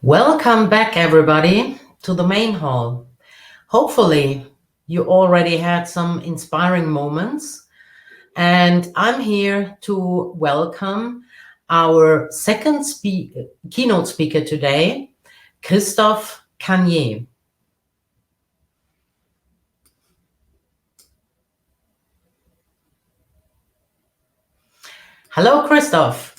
Welcome back, everybody, to the main hall. Hopefully, you already had some inspiring moments, and I'm here to welcome our second keynote speaker today, Christophe Cagnier. Hello, Christophe.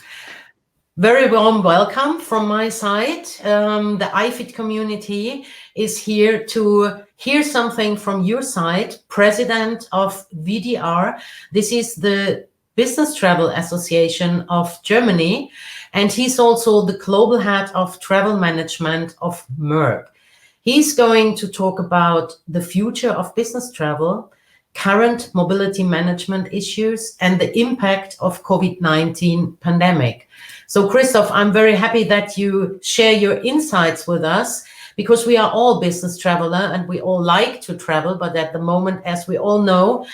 Very warm welcome from my side. The iFit community is here to hear something from your side, President of VDR. This is the Business Travel Association of Germany, and he's also the global head of travel management of Merck. He's going to talk about the future of business travel, current mobility management issues, and the impact of COVID-19 pandemic. So Christophe, I'm very happy that you share your insights with us, because we are all business traveler and we all like to travel, but at the moment, as we all know,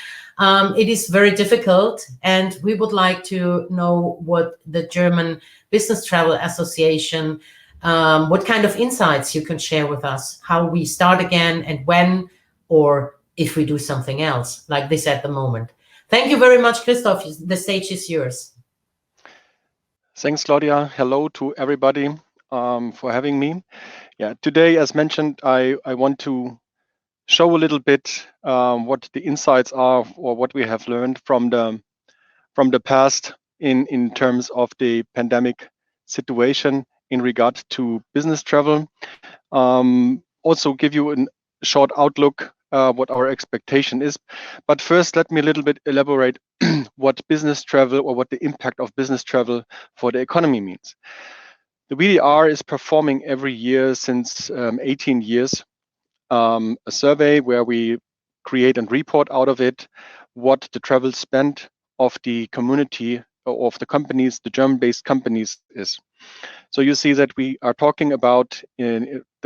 it is very difficult, and we would like to know what the German Business Travel Association, what kind of insights you can share with us, how we start again and when, or if we do something else like this at the moment. Thank you very much, Christophe. The stage is yours. Thanks, Claudia. Hello to everybody for having me. Yeah, today, as mentioned, I want to show a little bit what the insights are, or what we have learned from the past in terms of the pandemic situation in regard to business travel. Also give you a short outlook what our expectation is. But first, let me a little bit elaborate what business travel, or what the impact of business travel for the economy means. The VDR is performing every year since 18 years a survey where we create and report out of it what the travel spend of the community, or of the companies, the German-based companies, is. So you see that we are talking about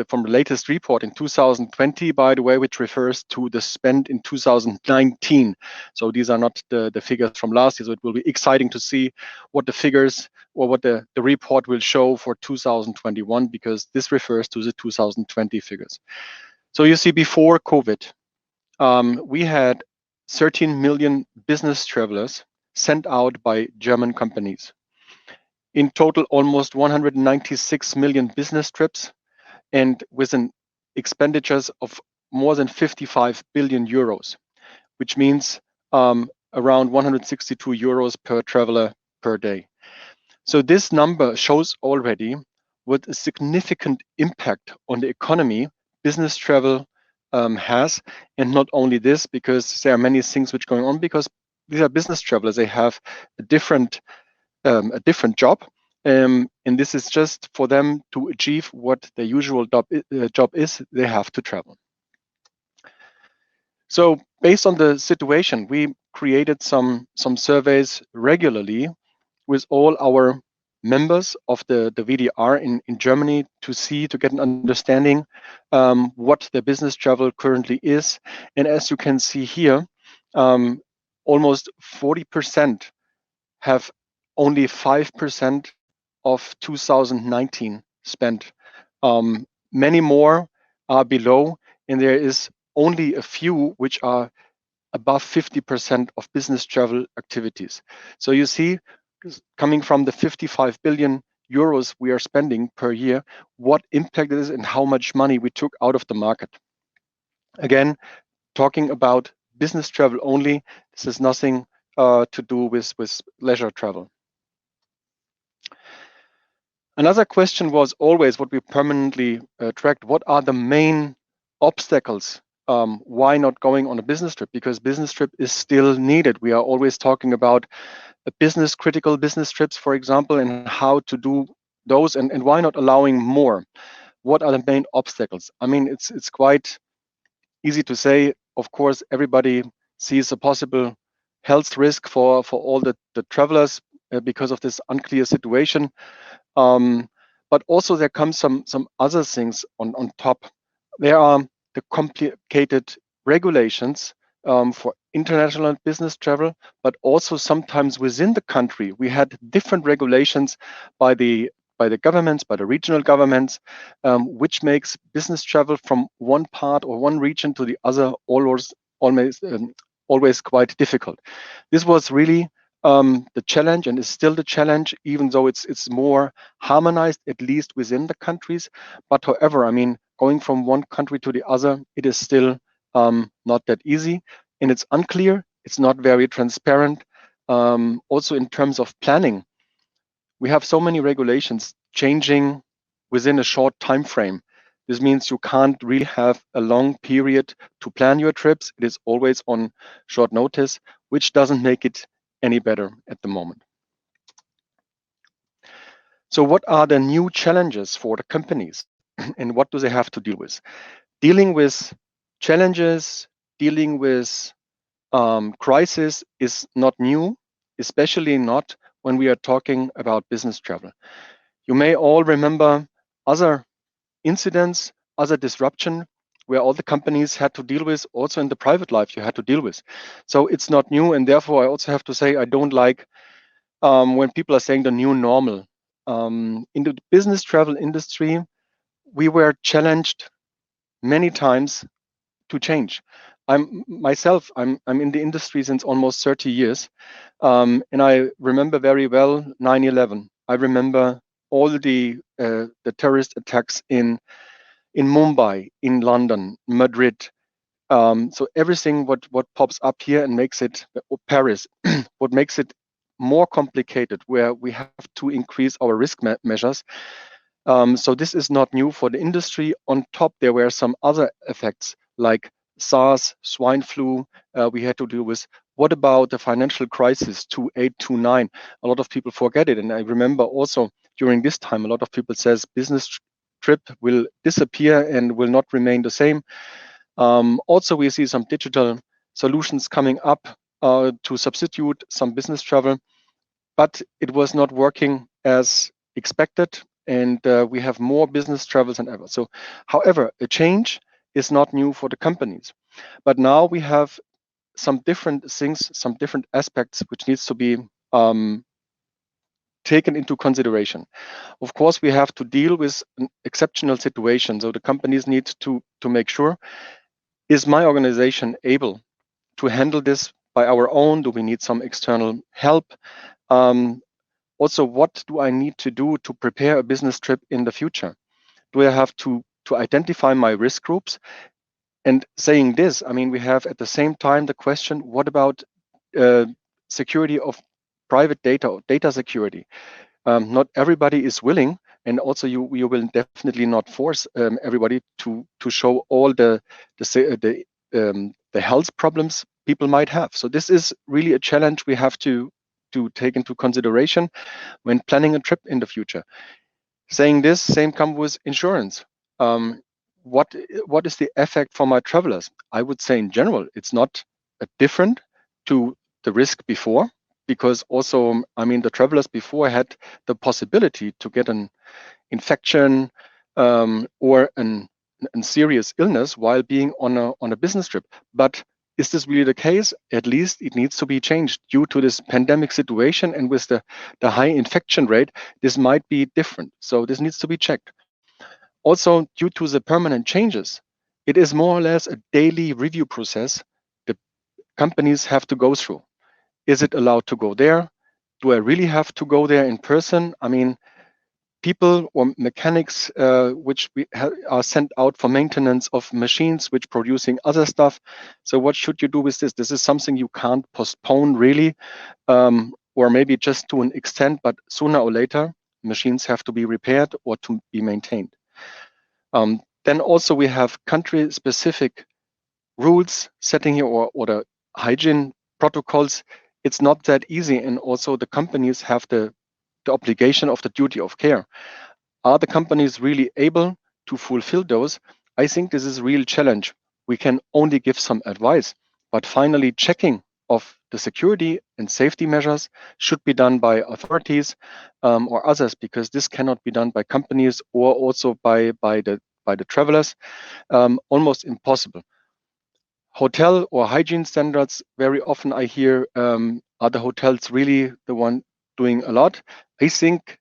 from the latest report in 2020, by the way, which refers to the spend in 2019. So these are not the figures from last year. So it will be exciting to see what the figures, or what the report will show for 2021, because this refers to the 2020 figures. So you see, before COVID, we had 13 million business travelers sent out by German companies. In total, almost 196 million business trips, and with an expenditures of more than 55 billion euros, which means around 162 euros per traveler per day. So this number shows already what a significant impact on the economy business travel has. And not only this, because there are many things which are going on, because these are business travelers. They have a different job, and this is just for them to achieve what their usual job is. They have to travel. So based on the situation, we created some surveys regularly with all our members of the VDR in Germany to get an understanding what the business travel currently is. And as you can see here, almost 40% have only 5% of 2019 spent. Many more are below, and there is only a few which are above 50% of business travel activities. So you see, coming from the 55 billion euros we are spending per year, what impact it is and how much money we took out of the market. Again, talking about business travel only, this has nothing to do with leisure travel. Another question was always what we permanently tracked. What are the main obstacles? Why not going on a business trip? Because business trip is still needed. We are always talking about critical business trips, for example, and how to do those, and why not allowing more? What are the main obstacles? I mean, it's quite easy to say. Of course, everybody sees a possible health risk for all the travelers because of this unclear situation. But also there comes some other things on top. There are the complicated regulations for international business travel, but also sometimes within the country we had different regulations by the governments, by the regional governments, which makes business travel from one part or one region to the other always quite difficult. This was really the challenge, and is still the challenge, even though it's more harmonized, at least within the countries. But however, I mean, going from one country to the other, it is still not that easy, and it's unclear. It's not very transparent. Also, in terms of planning, we have so many regulations changing within a short time frame. This means you can't really have a long period to plan your trips. It is always on short notice, which doesn't make it any better at the moment. So what are the new challenges for the companies and what do they have to deal with? Dealing with challenges, dealing with crisis is not new, especially not when we are talking about business travel. You may all remember other incidents, other disruption where all the companies had to deal with, also in the private life you had to deal with. So it's not new, and therefore I also have to say I don't like when people are saying the new normal. In the business travel industry, we were challenged many times to change. I'm in the industry since almost 30 years, and I remember very well 9/11. I remember all the terrorist attacks in Mumbai, in London, Madrid. So everything what pops up here and makes it, or Paris, what makes it more complicated, where we have to increase our risk measures. So this is not new for the industry. On top, there were some other effects like SARS, swine flu, we had to deal with. What about the financial crisis, 2008, 2009? A lot of people forget it. And I remember also during this time, a lot of people says business trip will disappear and will not remain the same. Also, we see some digital solutions coming up to substitute some business travel, but it was not working as expected, and we have more business travels than ever. So, however, a change is not new for the companies, but now we have some different things, some different aspects which needs to be taken into consideration. Of course, we have to deal with an exceptional situation, so the companies need to make sure, is my organization able to handle this by our own? Do we need some external help? Also, what do I need to do to prepare a business trip in the future? Do I have to identify my risk groups? And saying this, I mean, we have at the same time the question, what about security of private data, or data security? Not everybody is willing, and also you will definitely not force everybody to show all the health problems people might have. So this is really a challenge we have to take into consideration when planning a trip in the future. Saying this, same comes with insurance. What is the effect for my travelers? I would say in general, it's not different to the risk before, because also, I mean, the travelers before had the possibility to get an infection or an serious illness while being on a business trip. But is this really the case? At least it needs to be changed due to this pandemic situation, and with the high infection rate, this might be different. So this needs to be checked. Also, due to the permanent changes, it is more or less a daily review process the companies have to go through. Is it allowed to go there? Do I really have to go there in person? I mean, people or mechanics which are sent out for maintenance of machines which producing other stuff. So what should you do with this? This is something you can't postpone really, or maybe just to an extent, but sooner or later, machines have to be repaired or to be maintained. Then also we have country-specific rules setting here or the hygiene protocols. It's not that easy, and also the companies have the obligation of the duty of care. Are the companies really able to fulfill those? I think this is a real challenge. We can only give some advice, but finally checking of the security and safety measures should be done by authorities or others, because this cannot be done by companies or also by the travelers. Almost impossible. Hotel or hygiene standards, very often I hear, are the hotels really the one doing a lot? I think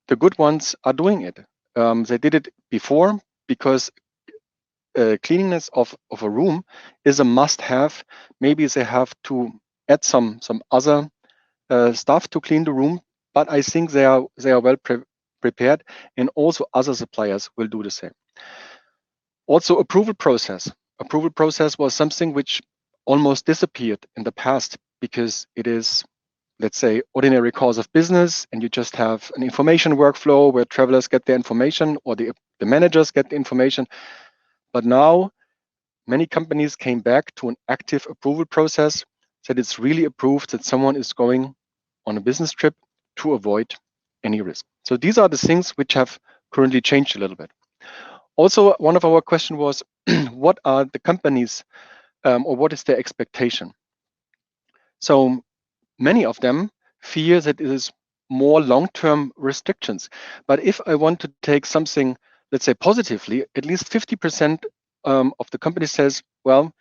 the good ones are doing it. They did it before because cleanliness of a room is a must-have. Maybe they have to add some other stuff to clean the room, but I think they are well prepared, and also other suppliers will do the same. Also, approval process. Approval process was something which almost disappeared in the past because it is, let's say, ordinary course of business, and you just have an information workflow where travelers get the information or the managers get the information. But now many companies came back to an active approval process, that it's really approved that someone is going on a business trip to avoid any risk. So these are the things which have currently changed a little bit. Also, one of our questions was, what are the companies or what is their expectation? So many of them fear that it is more long-term restrictions. But if I want to take something, let's say positively, at least 50% of the company says, well,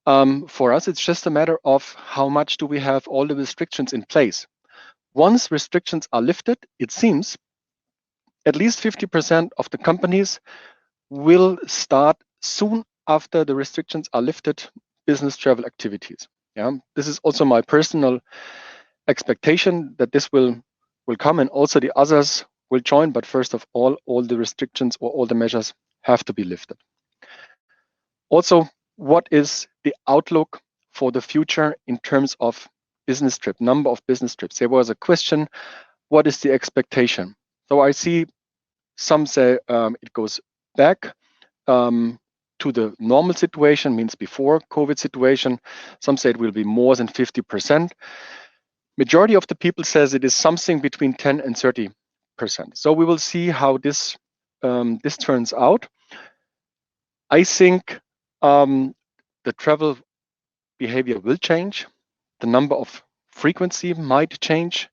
for us, it's just a matter of how much do we have all the restrictions in place. Once restrictions are lifted, it seems at least 50% of the companies will start soon after the restrictions are lifted business travel activities. Yeah, this is also my personal expectation that this will come, and also the others will join. But first of all the restrictions or all the measures have to be lifted. Also, what is the outlook for the future in terms of business trip, number of business trips? There was a question, what is the expectation? So I see some say it goes back to the normal situation, means before COVID situation. Some say it will be more than 50%. Majority of the people says it is something between 10 and 30%. So we will see how this this turns out. I think the travel behavior will change. The number of frequency might change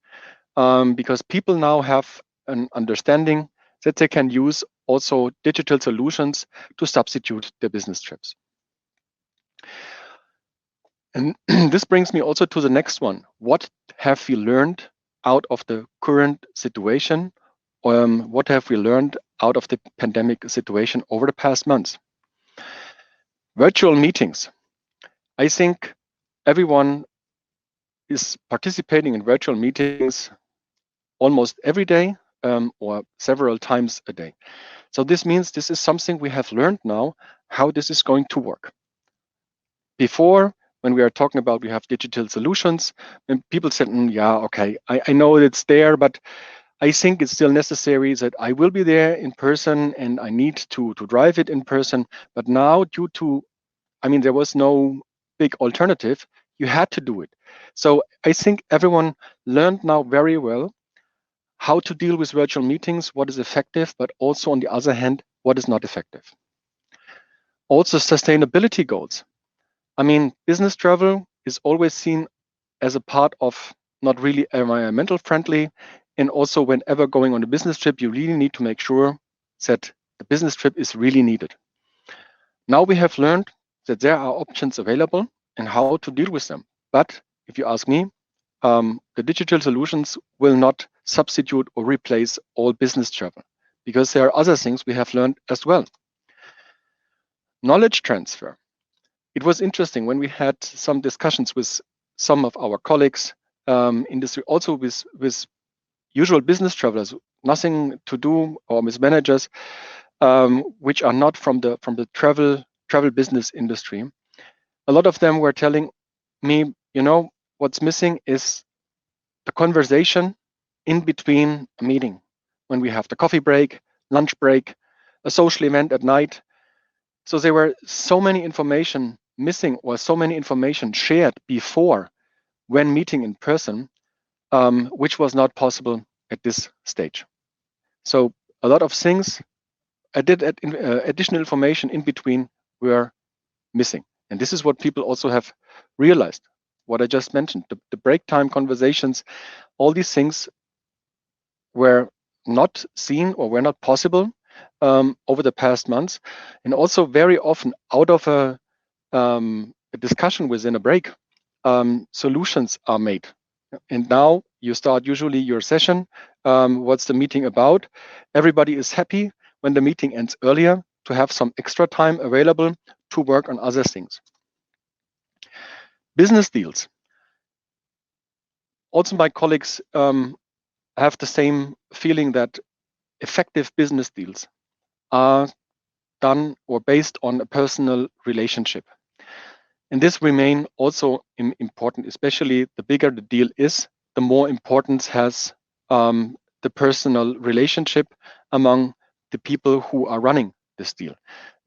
because people now have an understanding that they can use also digital solutions to substitute their business trips. And this brings me also to the next one. What have we learned out of the current situation? What have we learned out of the pandemic situation over the past months? Virtual meetings. I think everyone is participating in virtual meetings almost every day or several times a day. So this means this is something we have learned now, how this is going to work. Before, when we are talking about we have digital solutions, and people said, yeah, okay, I know it's there, but I think it's still necessary that I will be there in person and I need to drive it in person. But now, due to, I mean, there was no big alternative, you had to do it. So I think everyone learned now very well how to deal with virtual meetings, what is effective, but also on the other hand, what is not effective. Also sustainability goals. I mean, business travel is always seen as a part of not really environmental friendly. And also, whenever going on a business trip, you really need to make sure that the business trip is really needed. Now we have learned that there are options available and how to deal with them. But if you ask me, the digital solutions will not substitute or replace all business travel, because there are other things we have learned as well. Knowledge transfer. It was interesting when we had some discussions with some of our colleagues, industry, also with usual business travelers, nothing to do, or with managers, which are not from the travel business industry. A lot of them were telling me, what's missing is the conversation in between a meeting, when we have the coffee break, lunch break, a social event at night. So there were so many information missing, or so many information shared before when meeting in person, which was not possible at this stage. So a lot of things, additional information in between were missing. And this is what people also have realized, what I just mentioned, the break time conversations, all these things were not seen or were not possible over the past months. And also very often out of a discussion within a break, solutions are made. And now you start usually your session. What's the meeting about? Everybody is happy when the meeting ends earlier to have some extra time available to work on other things. Business deals. Also, my colleagues have the same feeling that effective business deals are done or based on a personal relationship. And this remain also important, especially the bigger the deal is, the more importance has the personal relationship among the people who are running this deal.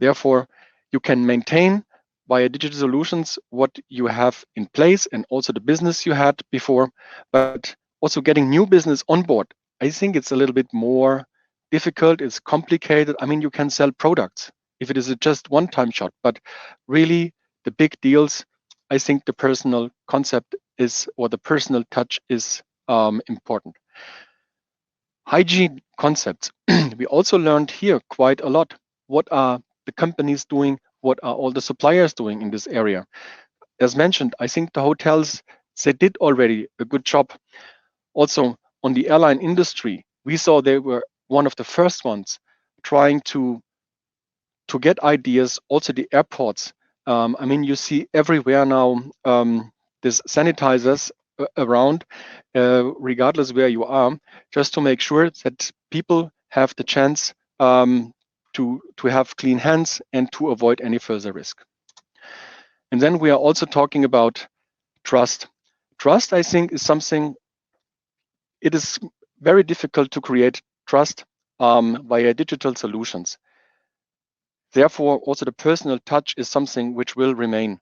Therefore, you can maintain via digital solutions what you have in place and also the business you had before, but also getting new business on board. I think it's a little bit more difficult, it's complicated. I mean, you can sell products if it is just one-time shot, but really the big deals, I think the personal concept is, or the personal touch is important. Hygiene concepts. We also learned here quite a lot. What are the companies doing? What are all the suppliers doing in this area? As mentioned, I think the hotels, they did already a good job. Also on the airline industry, we saw they were one of the first ones trying to get ideas. Also the airports. I mean, you see everywhere now these sanitizers around, regardless where you are, just to make sure that people have the chance to have clean hands and to avoid any further risk. And then we are also talking about trust. Trust, I think, is something, it is very difficult to create trust via digital solutions. Therefore, also the personal touch is something which will remain.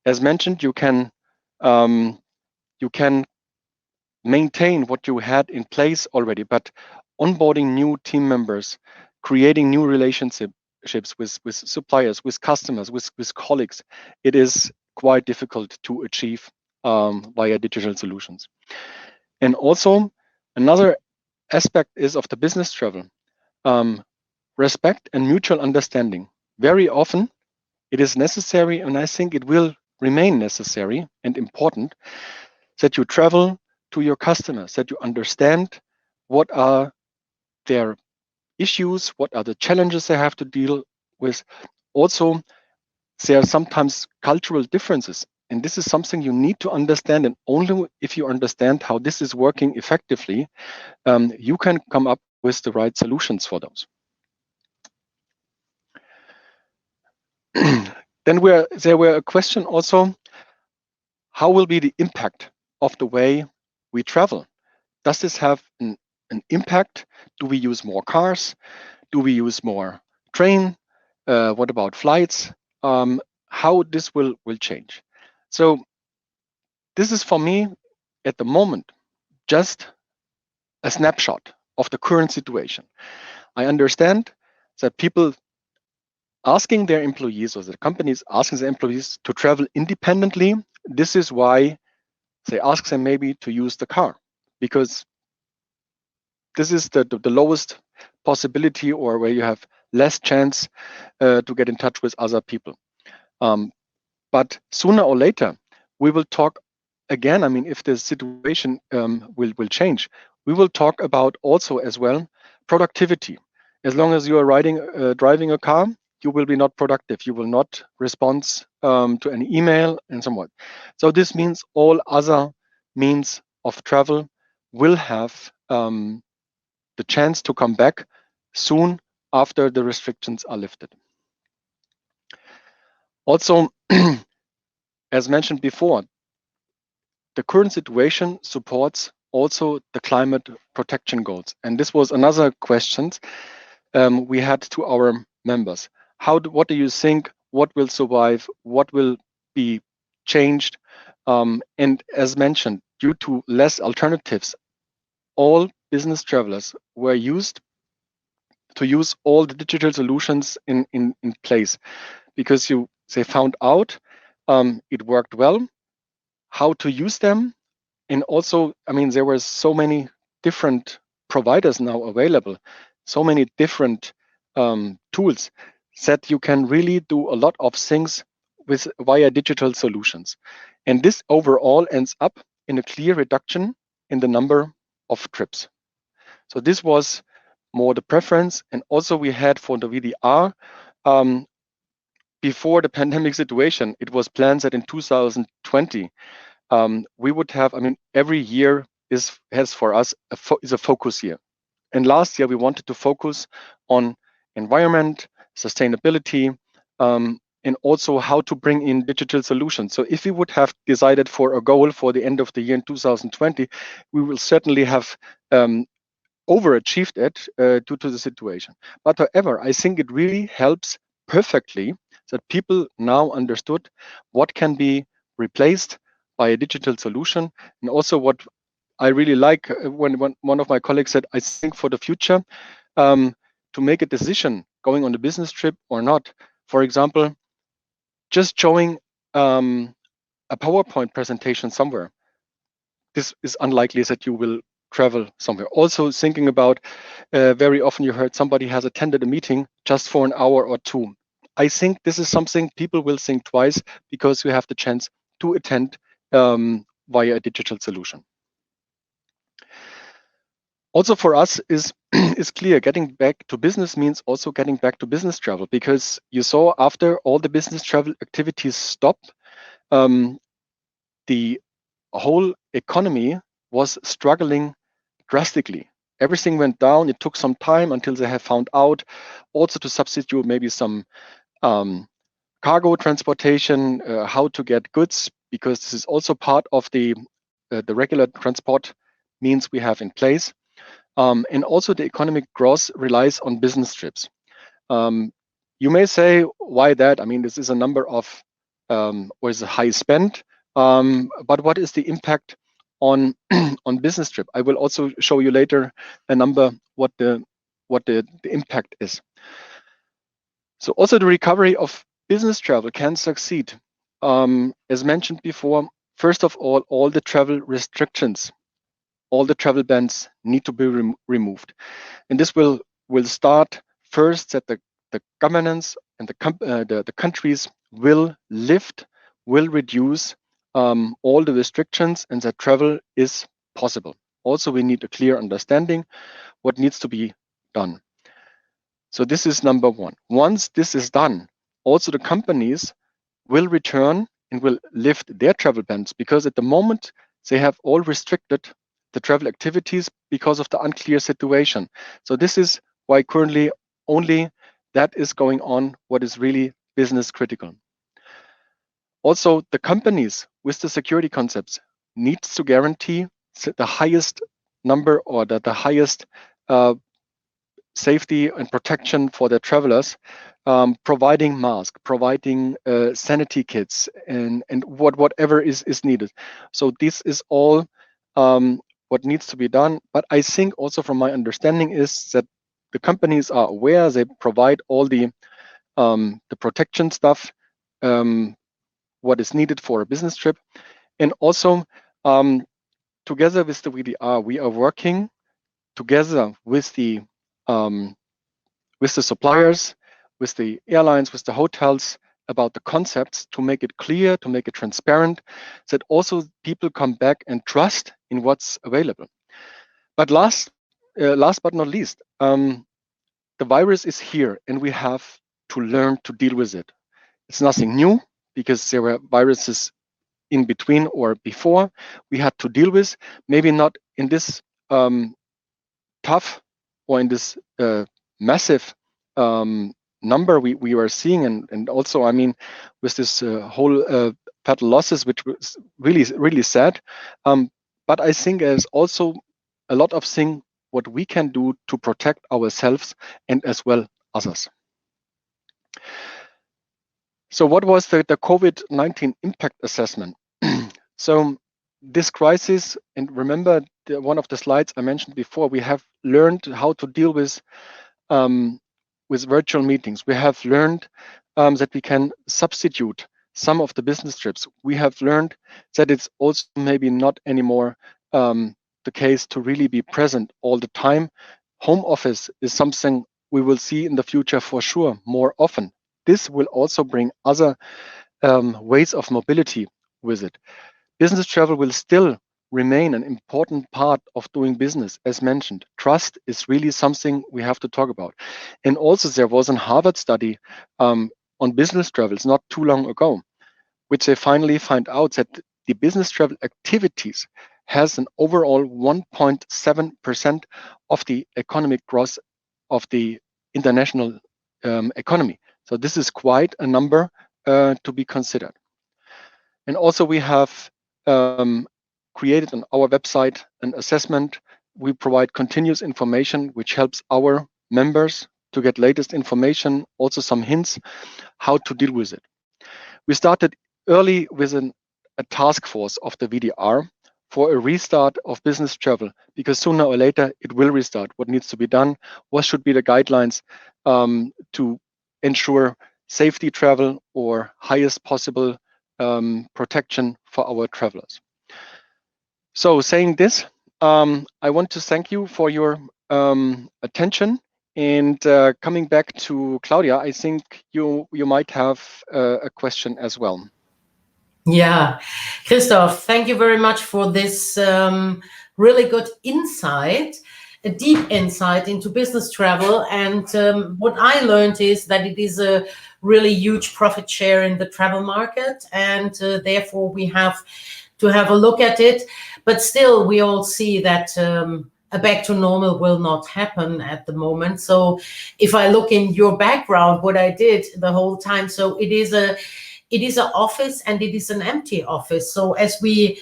As mentioned, you can maintain what you had in place already, but onboarding new team members, creating new relationships with suppliers, with customers, with colleagues, it is quite difficult to achieve via digital solutions. And also another aspect is of the business travel, respect and mutual understanding. Very often it is necessary, and I think it will remain necessary and important, that you travel to your customers, that you understand what are their issues, what are the challenges they have to deal with. Also, there are sometimes cultural differences, and this is something you need to understand, and only if you understand how this is working effectively, you can come up with the right solutions for those. Then there were a question also, how will be the impact of the way we travel? Does this have an impact? Do we use more cars? Do we use more train? What about flights? How this will change? So this is, for me, at the moment, just a snapshot of the current situation. I understand that people asking their employees, or the companies asking their employees to travel independently. This is why they ask them maybe to use the car, because this is the lowest possibility, or where you have less chance to get in touch with other people. But sooner or later, we will talk again. I mean, if the situation will change, we will talk about also as well productivity. As long as you are driving a car, you will be not productive. You will not respond to any email and so on. So this means all other means of travel will have the chance to come back soon after the restrictions are lifted. Also, as mentioned before, the current situation supports also the climate protection goals. And this was another question we had to our members. What do you think? What will survive? What will be changed? And as mentioned, due to less alternatives, all business travelers were used to use all the digital solutions in place, because they found out it worked well, how to use them. And also, I mean, there were so many different providers now available, so many different tools, that you can really do a lot of things via digital solutions. And this overall ends up in a clear reduction in the number of trips. So this was more the preference. And also we had for the VDR, before the pandemic situation, it was planned that in 2020, we would have, I mean, every year has for us is a focus year. And last year we wanted to focus on environment, sustainability, and also how to bring in digital solutions. So if we would have decided for a goal for the end of the year in 2020, we will certainly have overachieved it due to the situation. But however, I think it really helps perfectly that people now understood what can be replaced by a digital solution. And also what I really like when one of my colleagues said, I think for the future, to make a decision going on a business trip or not, for example, just showing a PowerPoint presentation somewhere, this is unlikely that you will travel somewhere. Also thinking about, very often you heard somebody has attended a meeting just for an hour or two. I think this is something people will think twice, because you have the chance to attend via a digital solution. Also for us is clear, getting back to business means also getting back to business travel, because you saw after all the business travel activities stopped, the whole economy was struggling drastically. Everything went down. It took some time until they have found out also to substitute maybe some cargo transportation, how to get goods, because this is also part of the regular transport means we have in place. And also the economic growth relies on business trips. You may say, why that? I mean, this is a number of, or is a high spend, but what is the impact on on business trip? I will also show you later a number what the impact is. So also the recovery of business travel can succeed. As mentioned before, first of all the travel restrictions, all the travel bans need to be removed. And this will start first that the governance and the countries will reduce all the restrictions, and that travel is possible. Also, we need a clear understanding what needs to be done. So this is number one. Once this is done, also the companies will return and will lift their travel bans, because at the moment they have all restricted the travel activities because of the unclear situation. So this is why currently only that is going on, what is really business critical. Also, the companies with the security concepts needs to guarantee the highest number, or the highest safety and protection for their travelers, providing masks, providing sanity kits, and whatever is needed. So this is all what needs to be done. But I think also from my understanding is that the companies are aware, they provide all the protection stuff, what is needed for a business trip. And also Together with the VDR, we are working together with the suppliers, with the airlines, with the hotels about the concepts to make it clear, to make it transparent, so that also people come back and trust in what's available. But last but not least, the virus is here and we have to learn to deal with it. It's nothing new because there were viruses in between or before we had to deal with, maybe not in this tough or in this massive number we were seeing, and also, I mean, with this whole fatal losses, which was really sad. But I think there's also a lot of things what we can do to protect ourselves and as well others. So what was the COVID-19 impact assessment? So this crisis, and remember one of the slides I mentioned before, we have learned how to deal with virtual meetings. We have learned that we can substitute some of the business trips. We have learned that it's also maybe not anymore the case to really be present all the time. Home office is something we will see in the future for sure more often. This will also bring other ways of mobility with it. Business travel will still remain an important part of doing business. As mentioned, trust is really something we have to talk about. And also there was a Harvard study on business travels not too long ago, which they finally find out that the business travel activities has an overall 1.7% of the economic growth of the international economy. So this is quite a number to be considered. And also we have created on our website an assessment. We provide continuous information which helps our members to get latest information, also some hints how to deal with it. We started early with a task force of the VDR for a restart of business travel, because sooner or later it will restart. What needs to be done? What should be the guidelines to ensure safety travel or highest possible protection for our travelers? So saying this, I want to thank you for your attention. And coming back to Claudia, I think you might have a question as well. Yeah, Christoph, thank you very much for this really good insight, a deep insight into business travel. And what I learned is that it is a really huge profit share in the travel market, and therefore we have to have a look at it. But still, we all see that a back to normal will not happen at the moment. So if I look in your background, what I did the whole time, so it is an office and it is an empty office. So as we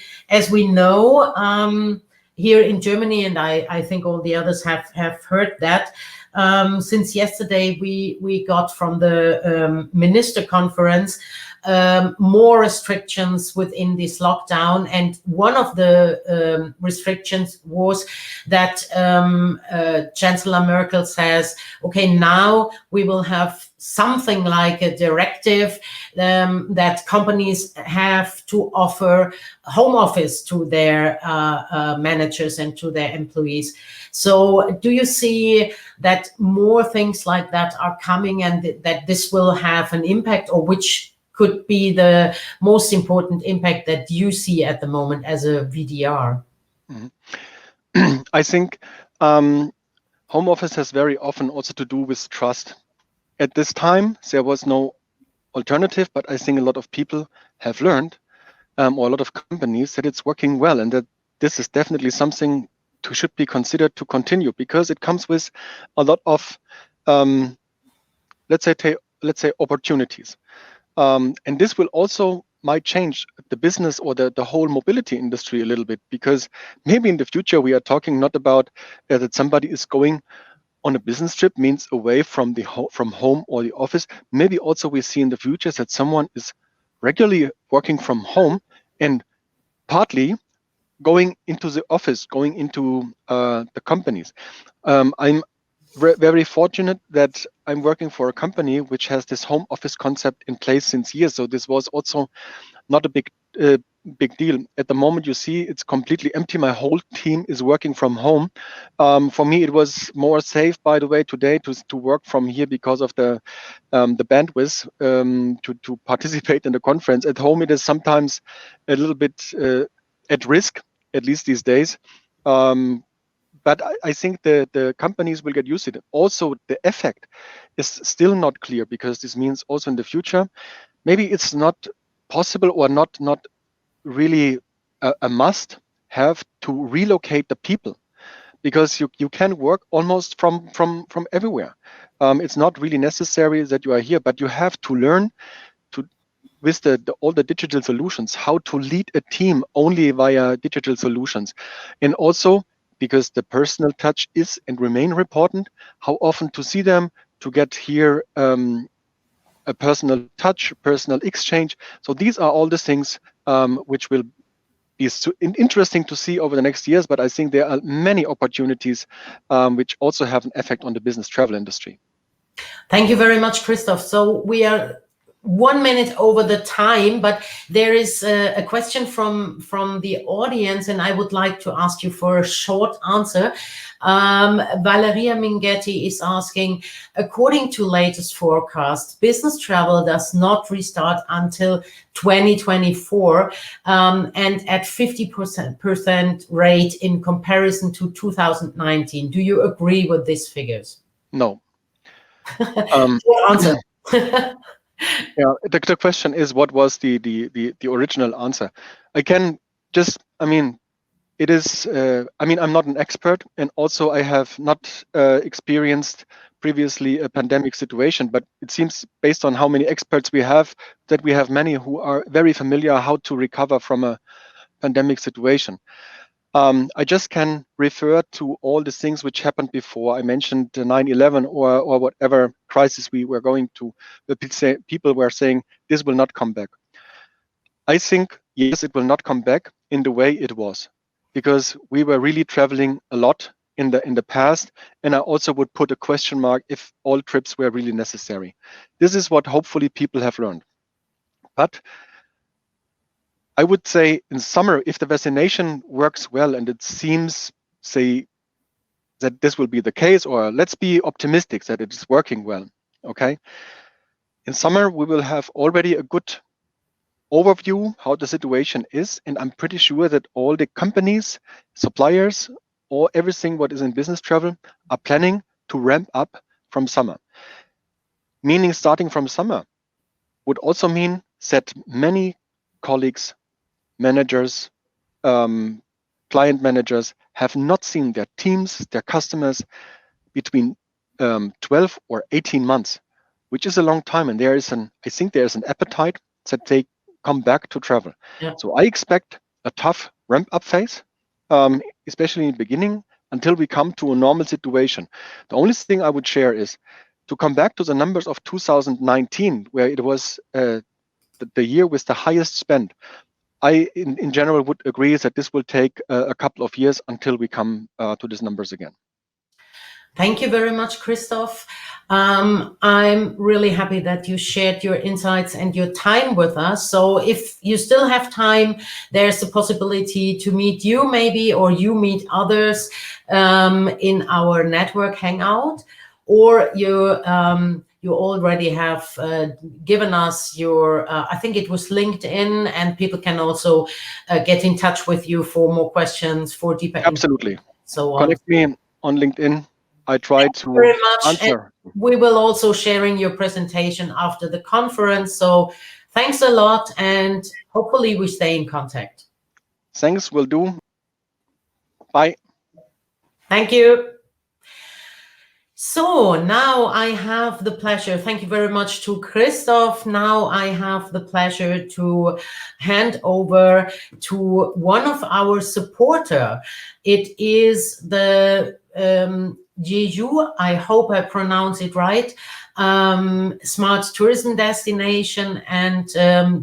know, here in Germany, and I think all the others have heard that, since yesterday we got from the minister conference more restrictions within this lockdown, and one of the restrictions was that Chancellor Merkel says, okay, now we will have something like a directive that companies have to offer home office to their managers and to their employees. So do you see that more things like that are coming, and that this will have an impact, or which could be the most important impact that you see at the moment as a VDR? Mm-hmm. I think home office has very often also to do with trust. At this time, there was no alternative, but I think a lot of people have learned, or a lot of companies, that it's working well, and that this is definitely something should be considered to continue, because it comes with a lot of, let's say opportunities. And this will also might change the business or the whole mobility industry a little bit, because maybe in the future we are talking not about that somebody is going on a business trip, means away from from home or the office. Maybe also we see in the future that someone is regularly working from home and partly going into the office, going into the companies. I'm very fortunate that I'm working for a company which has this home office concept in place since years. So this was also not a big big deal. At the moment, you see it's completely empty. My whole team is working from home. For me, it was more safe, by the way, today to work from here because of the bandwidth to participate in the conference. At home, it is sometimes a little bit at risk, at least these days. But I think the companies will get used to it. Also, the effect is still not clear, because this means also in the future, maybe it's not possible or not really a must have to relocate the people, because you can work almost from everywhere. It's not really necessary that you are here, but you have to learn with all the digital solutions, how to lead a team only via digital solutions. And also, because the personal touch is and remain important, how often to see them, to get here a personal touch, personal exchange. So these are all the things which will be interesting to see over the next years, but I think there are many opportunities which also have an effect on the business travel industry. Thank you very much, Christoph. So we are 1 minute over the time, but there is a question from the audience, and I would like to ask you for a short answer. Valeria Minghetti is asking, according to latest forecast, business travel does not restart until 2024 and at 50% rate in comparison to 2019. Do you agree with these figures? No. Short answer. Yeah, the question is, what was the original answer? I can just, it is, I'm not an expert, and also I have not experienced previously a pandemic situation, but it seems, based on how many experts we have, that we have many who are very familiar how to recover from a pandemic situation. I just can refer to all the things which happened before. I mentioned 9/11 or whatever crisis we were going to. People were saying this will not come back. I think, yes, it will not come back in the way it was, because we were really traveling a lot in the past, and I also would put a question mark if all trips were really necessary. This is what hopefully people have learned. But I would say in summer, if the vaccination works well, and it seems, say, that this will be the case, or let's be optimistic that it is working well, okay? In summer, we will have already a good overview how the situation is, and I'm pretty sure that all the companies, suppliers, or everything what is in business travel are planning to ramp up from summer. Meaning starting from summer would also mean that many colleagues, managers, client managers have not seen their teams, their customers between 12 or 18 months, which is a long time. And I think there is an appetite that they come back to travel. Yeah. So I expect a tough ramp up phase, especially in the beginning, until we come to a normal situation. The only thing I would share is to come back to the numbers of 2019, where it was the year with the highest spend. I, in general, would agree that this will take a couple of years until we come to these numbers again. Thank you very much, Christoph. I'm really happy that you shared your insights and your time with us. So if you still have time, there's a possibility to meet you maybe, or you meet others in our network hangout, or you already have given us your, I think it was LinkedIn, and people can also get in touch with you for more questions, for deeper Absolutely. So on. Connect me on LinkedIn. I try to very much answer. And we will also sharing your presentation after the conference. So thanks a lot, and hopefully we stay in contact. Thanks, will do. Bye. Thank you. So now I have the pleasure, thank you very much to Christoph. Now I have the pleasure to hand over to one of our supporter. It is the Jeju, I hope I pronounce it right, smart tourism destination. And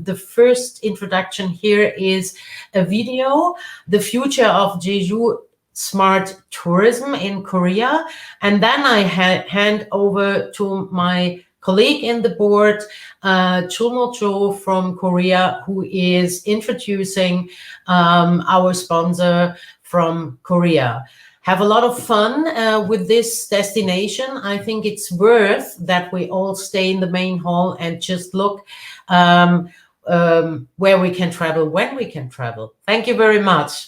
the first introduction here is a video, the future of Jeju smart tourism in Korea. And then I hand over to my colleague in the board, Chulmo Cho from Korea, who is introducing our sponsor from Korea. Have a lot of fun with this destination. I think it's worth that we all stay in the main hall and just look where we can travel, when we can travel. Thank you very much.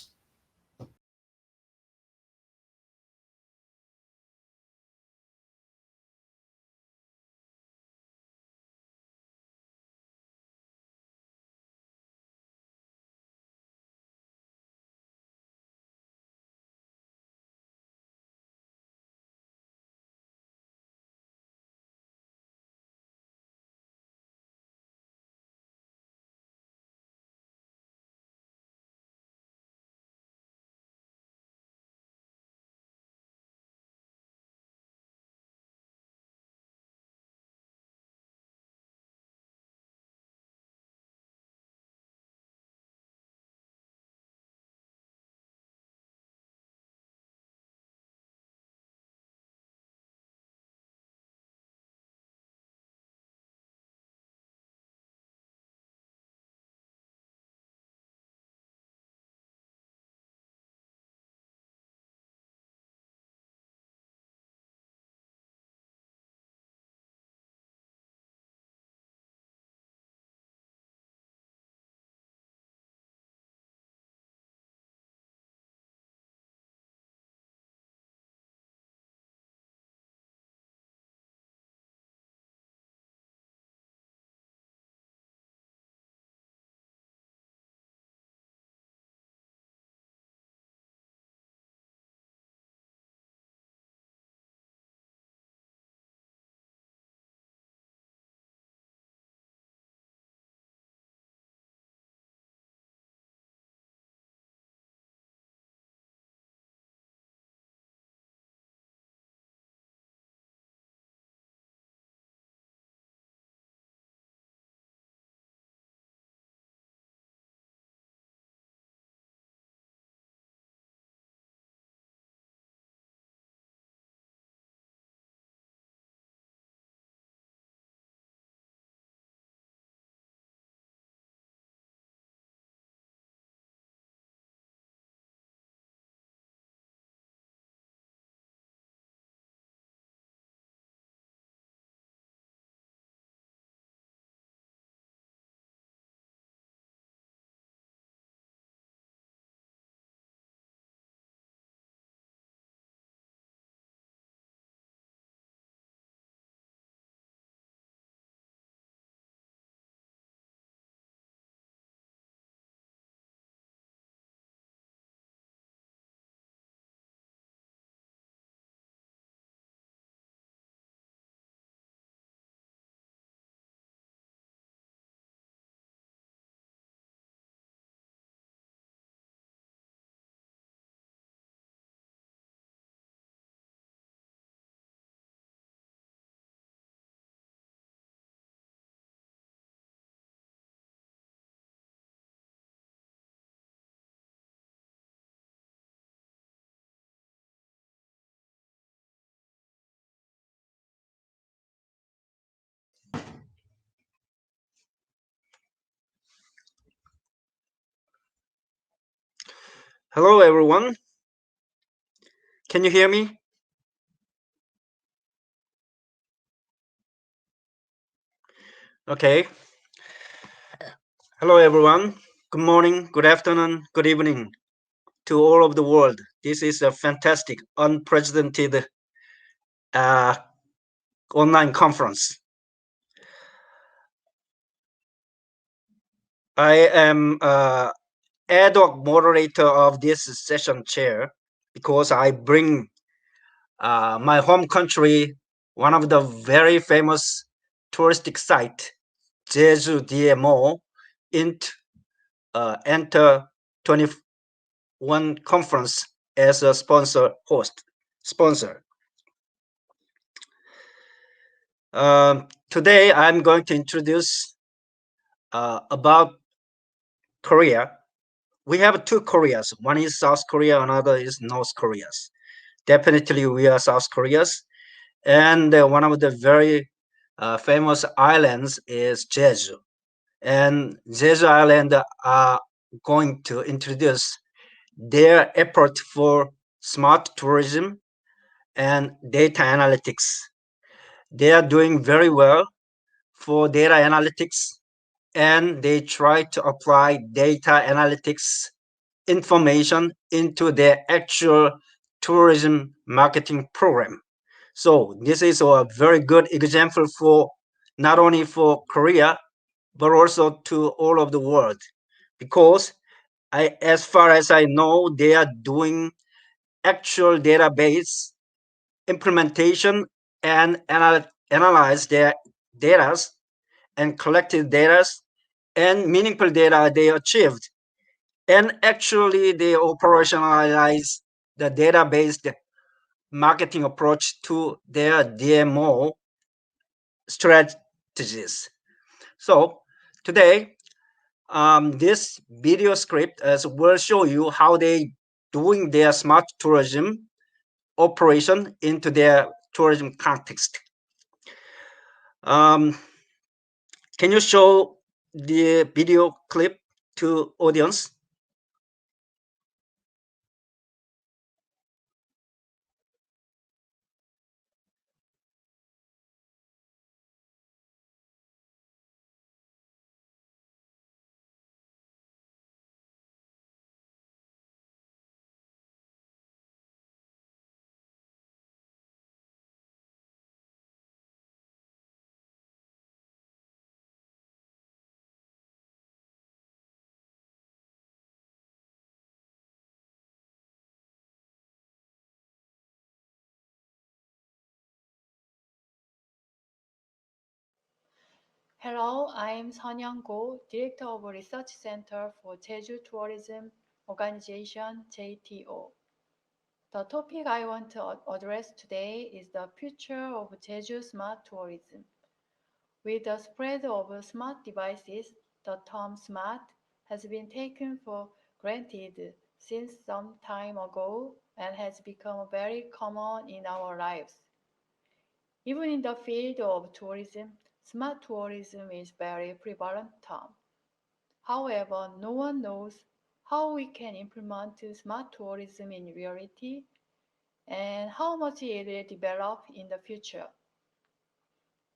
Hello, everyone. Can you hear me? Okay. Hello, everyone. Good morning, good afternoon, good evening to all of the world. This is a fantastic, unprecedented online conference. I am ad hoc moderator of this session chair because I bring my home country, one of the very famous touristic site, Jeju DMO, into Enter 21 conference as a sponsor. Today I'm going to introduce about Korea. We have two Koreas. One is South Korea, another is North Korea. Definitely we are South Koreans, and one of the very famous islands is Jeju. And Jeju Island are going to introduce their effort for smart tourism and data analytics. They are doing very well for data analytics, and they try to apply data analytics information into their actual tourism marketing program. So this is a very good example for not only for Korea, but also to all of the world, because as far as I know, they are doing actual database implementation and analyze their data and collected data and meaningful data they achieved. And actually, they operationalize the database marketing approach to their DMO strategies. So today, this video script will show you how they doing their smart tourism operation into their tourism context. Can you show the video clip to audience? Hello, I'm Seonyoung Go, Director of Research Center for Jeju Tourism Organization, JTO. The topic I want to address today is the future of Jeju smart tourism. With the spread of smart devices, the term smart has been taken for granted since some time ago and has become very common in our lives. Even in the field of tourism, smart tourism is a very prevalent term. However, no one knows how we can implement smart tourism in reality and how much it will develop in the future.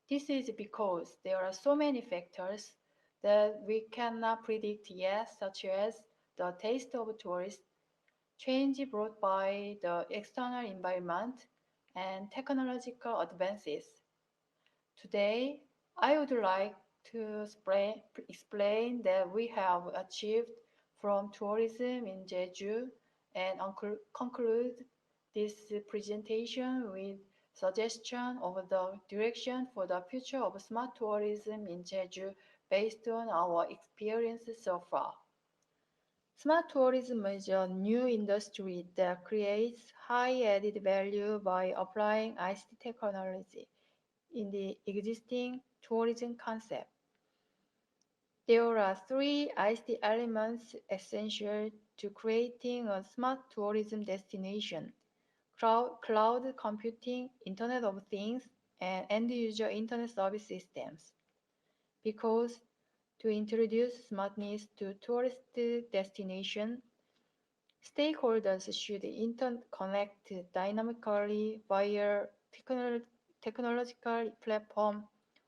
This is because there are so many factors that we cannot predict yet, such as the taste of tourists, change brought by the external environment, and technological advances. Today, I would like to explain that we have achieved from tourism in Jeju and conclude this presentation with suggestion of the direction for the future of smart tourism in Jeju based on our experiences so far. Smart tourism is a new industry that creates high added value by applying ICT technology in the existing tourism concept. There are three ICT elements essential to creating a smart tourism destination: cloud computing, Internet of Things, and end-user Internet service systems. Because to introduce smartness to tourist destination, stakeholders should interconnect dynamically via technological platform,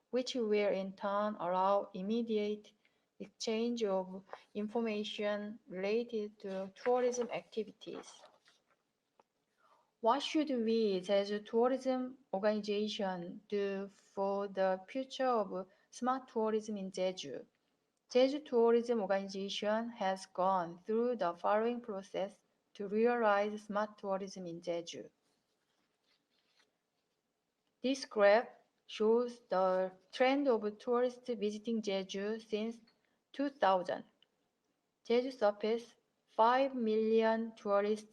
which will in turn allow immediate exchange of information related to tourism activities. What should we, as a tourism organization, do for the future of smart tourism in Jeju? Jeju Tourism Organization has gone through the following process to realize smart tourism in Jeju. This graph shows the trend of tourists visiting Jeju since 2000. Jeju surpassed 5 million tourists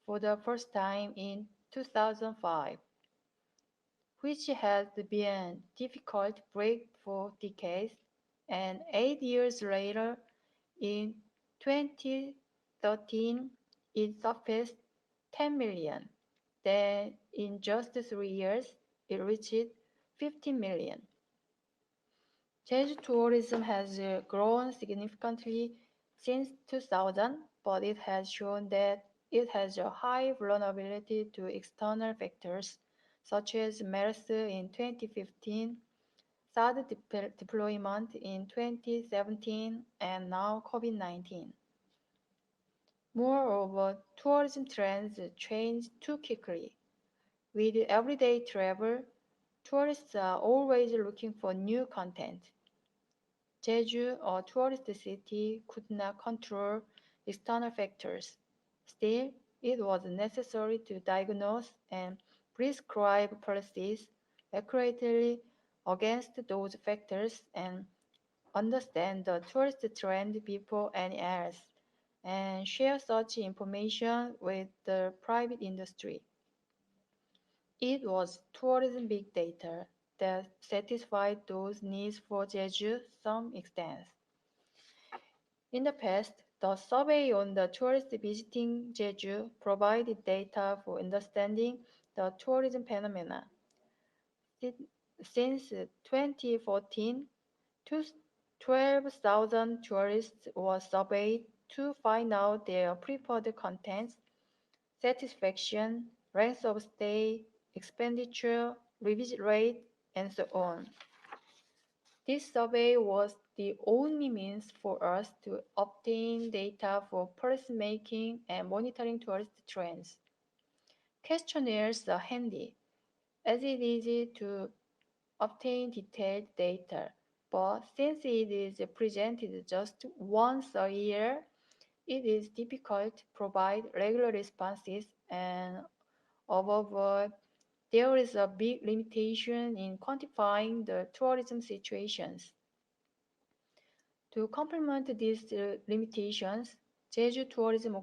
for the first time in 2005, which has been difficult to break for decades, and 8 years later, in 2013, it surpassed 10 million. Then, in just 3 years, it reached 15 million. Jeju tourism has grown significantly since 2000, but it has shown that it has a high vulnerability to external factors, such as MERS in 2015, SARS deployment in 2017, and now COVID-19. Moreover, tourism trends change too quickly. With everyday travel, tourists are always looking for new content. Jeju, a tourist city, could not control external factors. Still, it was necessary to diagnose and prescribe policies accurately against those factors and understand the tourist trend before any else, and share such information with the private industry. It was tourism big data that satisfied those needs for Jeju to some extent. In the past, the survey on the tourists visiting Jeju provided data for understanding the tourism phenomena. Since 2014, 12,000 tourists were surveyed to find out their preferred contents, satisfaction, length of stay, expenditure, revisit rate, and so on. This survey was the only means for us to obtain data for policymaking and monitoring tourist trends. Questionnaires are handy, as it is easy to obtain detailed data, but since it is presented just once a year, it is difficult to provide regular responses, and above all, there is a big limitation in quantifying the tourism situations. To complement these limitations, Jeju Tourism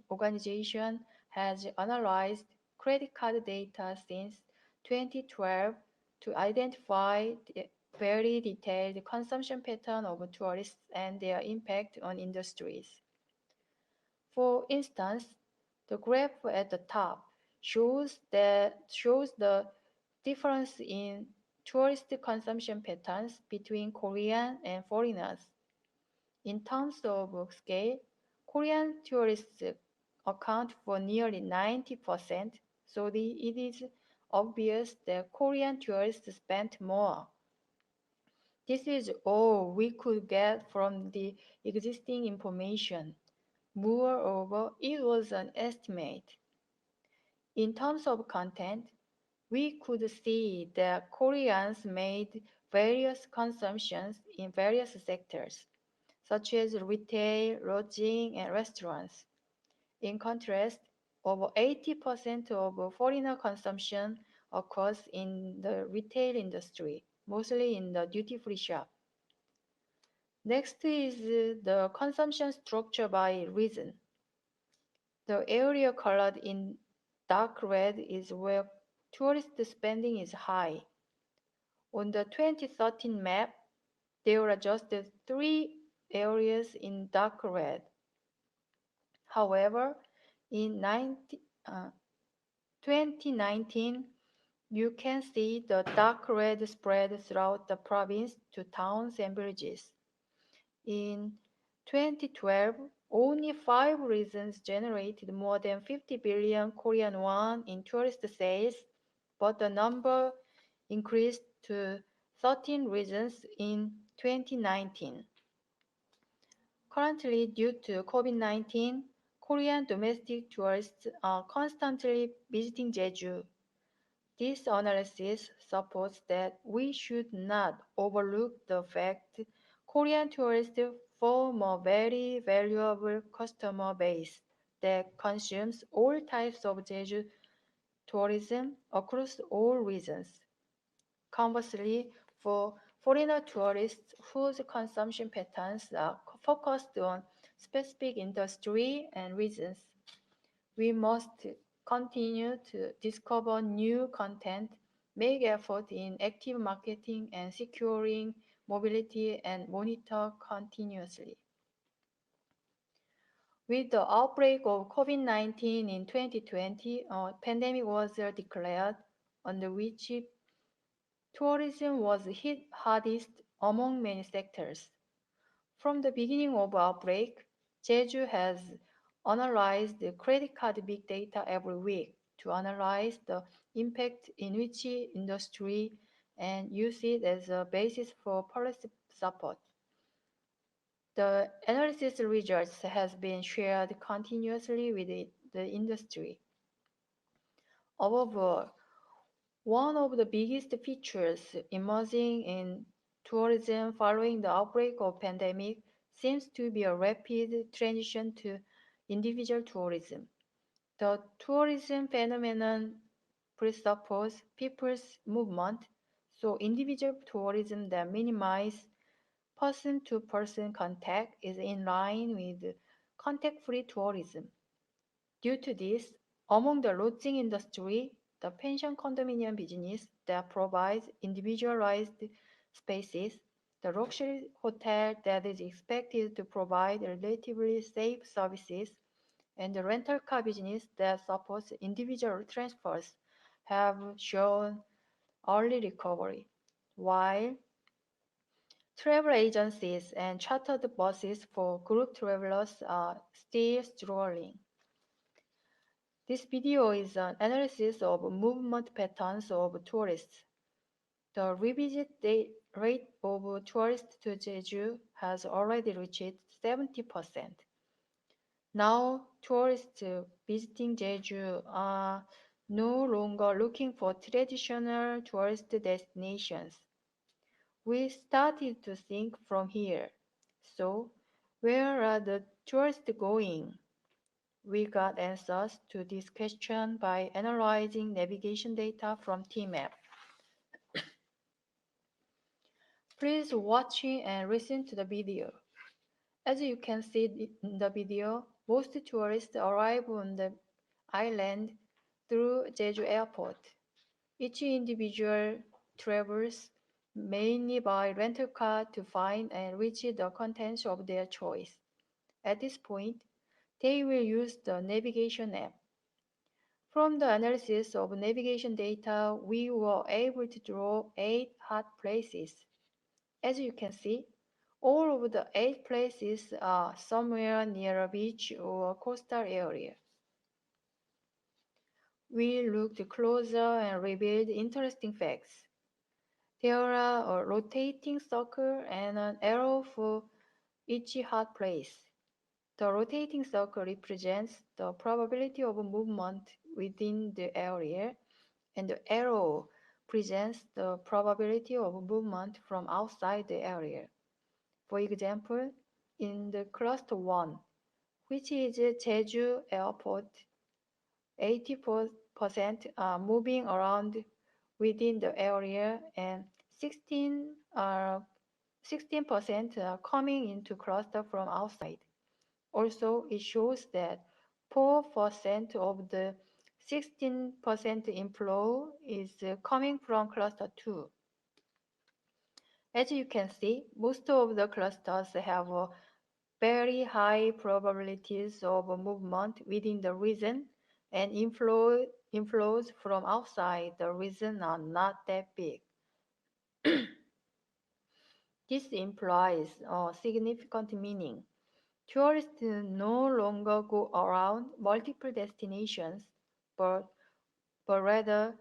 Organization has analyzed credit card data since 2012 to identify the very detailed consumption pattern of tourists and their impact on industries. For instance, the graph at the top shows the difference in tourist consumption patterns between Korean and foreigners. In terms of scale, Korean tourists account for nearly 90%, so it is obvious that Korean tourists spent more. This is all we could get from the existing information. Moreover, it was an estimate. In terms of content, we could see that Koreans made various consumptions in various sectors, such as retail, lodging, and restaurants. In contrast, over 80% of foreigner consumption occurs in the retail industry, mostly in the duty-free shop. Next is the consumption structure by region. The area colored in dark red is where tourist spending is high. On the 2013 map, there are just 3 areas in dark red. However, in 2019, you can see the dark red spread throughout the province to towns and villages. In 2012, only 5 regions generated more than 50 billion Korean won in tourist sales, but the number increased to 13 regions in 2019. Currently, due to COVID-19, Korean domestic tourists are constantly visiting Jeju. This analysis supports that we should not overlook the fact Korean tourists form a very valuable customer base that consumes all types of Jeju tourism across all regions. Conversely, for foreigner tourists whose consumption patterns are focused on specific industry and regions, we must continue to discover new content, make effort in active marketing and securing mobility, and monitor continuously. With the outbreak of COVID-19 in 2020, a pandemic was declared, under which tourism was hit hardest among many sectors. From the beginning of outbreak, Jeju has analyzed the credit card big data every week to analyze the impact in which industry and use it as a basis for policy support. The analysis results has been shared continuously with the industry. Overall, one of the biggest features emerging in tourism following the outbreak of pandemic seems to be a rapid transition to individual tourism. The tourism phenomenon presupposes people's movement, so individual tourism that minimizes person-to-person contact is in line with contact-free tourism. Due to this, among the lodging industry, the pension condominium business that provides individualized spaces, the luxury hotel that is expected to provide relatively safe services, and the rental car business that supports individual transfers have shown early recovery, while travel agencies and chartered buses for group travelers are still struggling. This video is an analysis of movement patterns of tourists. The revisit rate of tourists to Jeju has already reached 70%. Now, tourists visiting Jeju are no longer looking for traditional tourist destinations. We started to think from here. So, where are the tourists going? We got answers to this question by analyzing navigation data from TMAP. Please watch and listen to the video. As you can see in the video, most tourists arrive on the island through Jeju Airport. Each individual travels mainly by rental car to find and reach the contents of their choice. At this point, they will use the navigation app. From the analysis of navigation data, we were able to draw 8 hot places. As you can see, all of the 8 places are somewhere near a beach or coastal area. We looked closer and revealed interesting facts. There are a rotating circle and an arrow for each hot place. The rotating circle represents the probability of movement within the area, and the arrow presents the probability of movement from outside the area. For example, in the cluster 1, which is Jeju Airport, 80% are moving around within the area and 16% are coming into cluster from outside. Also, it shows that 4% of the 16% inflow is coming from cluster 2. As you can see, most of the clusters have very high probabilities of movement within the region, and inflows from outside the region are not that big. This implies a significant meaning. Tourists no longer go around multiple destinations, but rather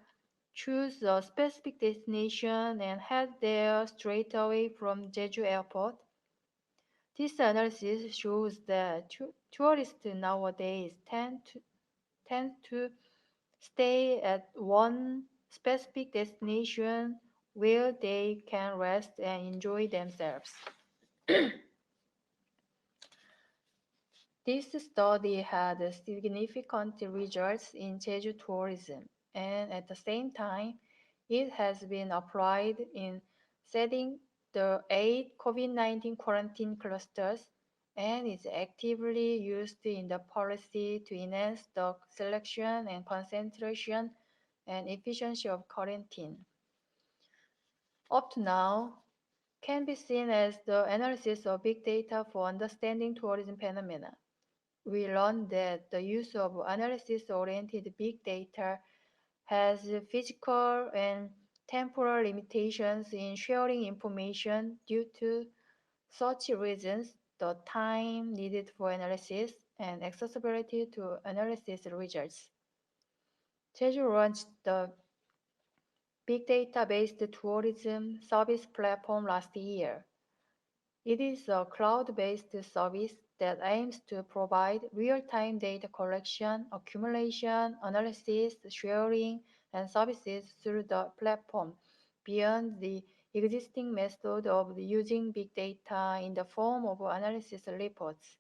choose a specific destination and head there straight away from Jeju Airport. This analysis shows that tourists nowadays tend to stay at one specific destination where they can rest and enjoy themselves. This study had significant results in Jeju tourism, and at the same time, it has been applied in setting the 8 COVID-19 quarantine clusters and is actively used in the policy to enhance the selection and concentration and efficiency of quarantine. Up to now, can be seen as the analysis of big data for understanding tourism phenomena. We learned that the use of analysis-oriented big data has physical and temporal limitations in sharing information due to such reasons, the time needed for analysis and accessibility to analysis results. Jeju launched the big data-based tourism service platform last year. It is a cloud-based service that aims to provide real-time data collection, accumulation, analysis, sharing, and services through the platform beyond the existing method of using big data in the form of analysis reports.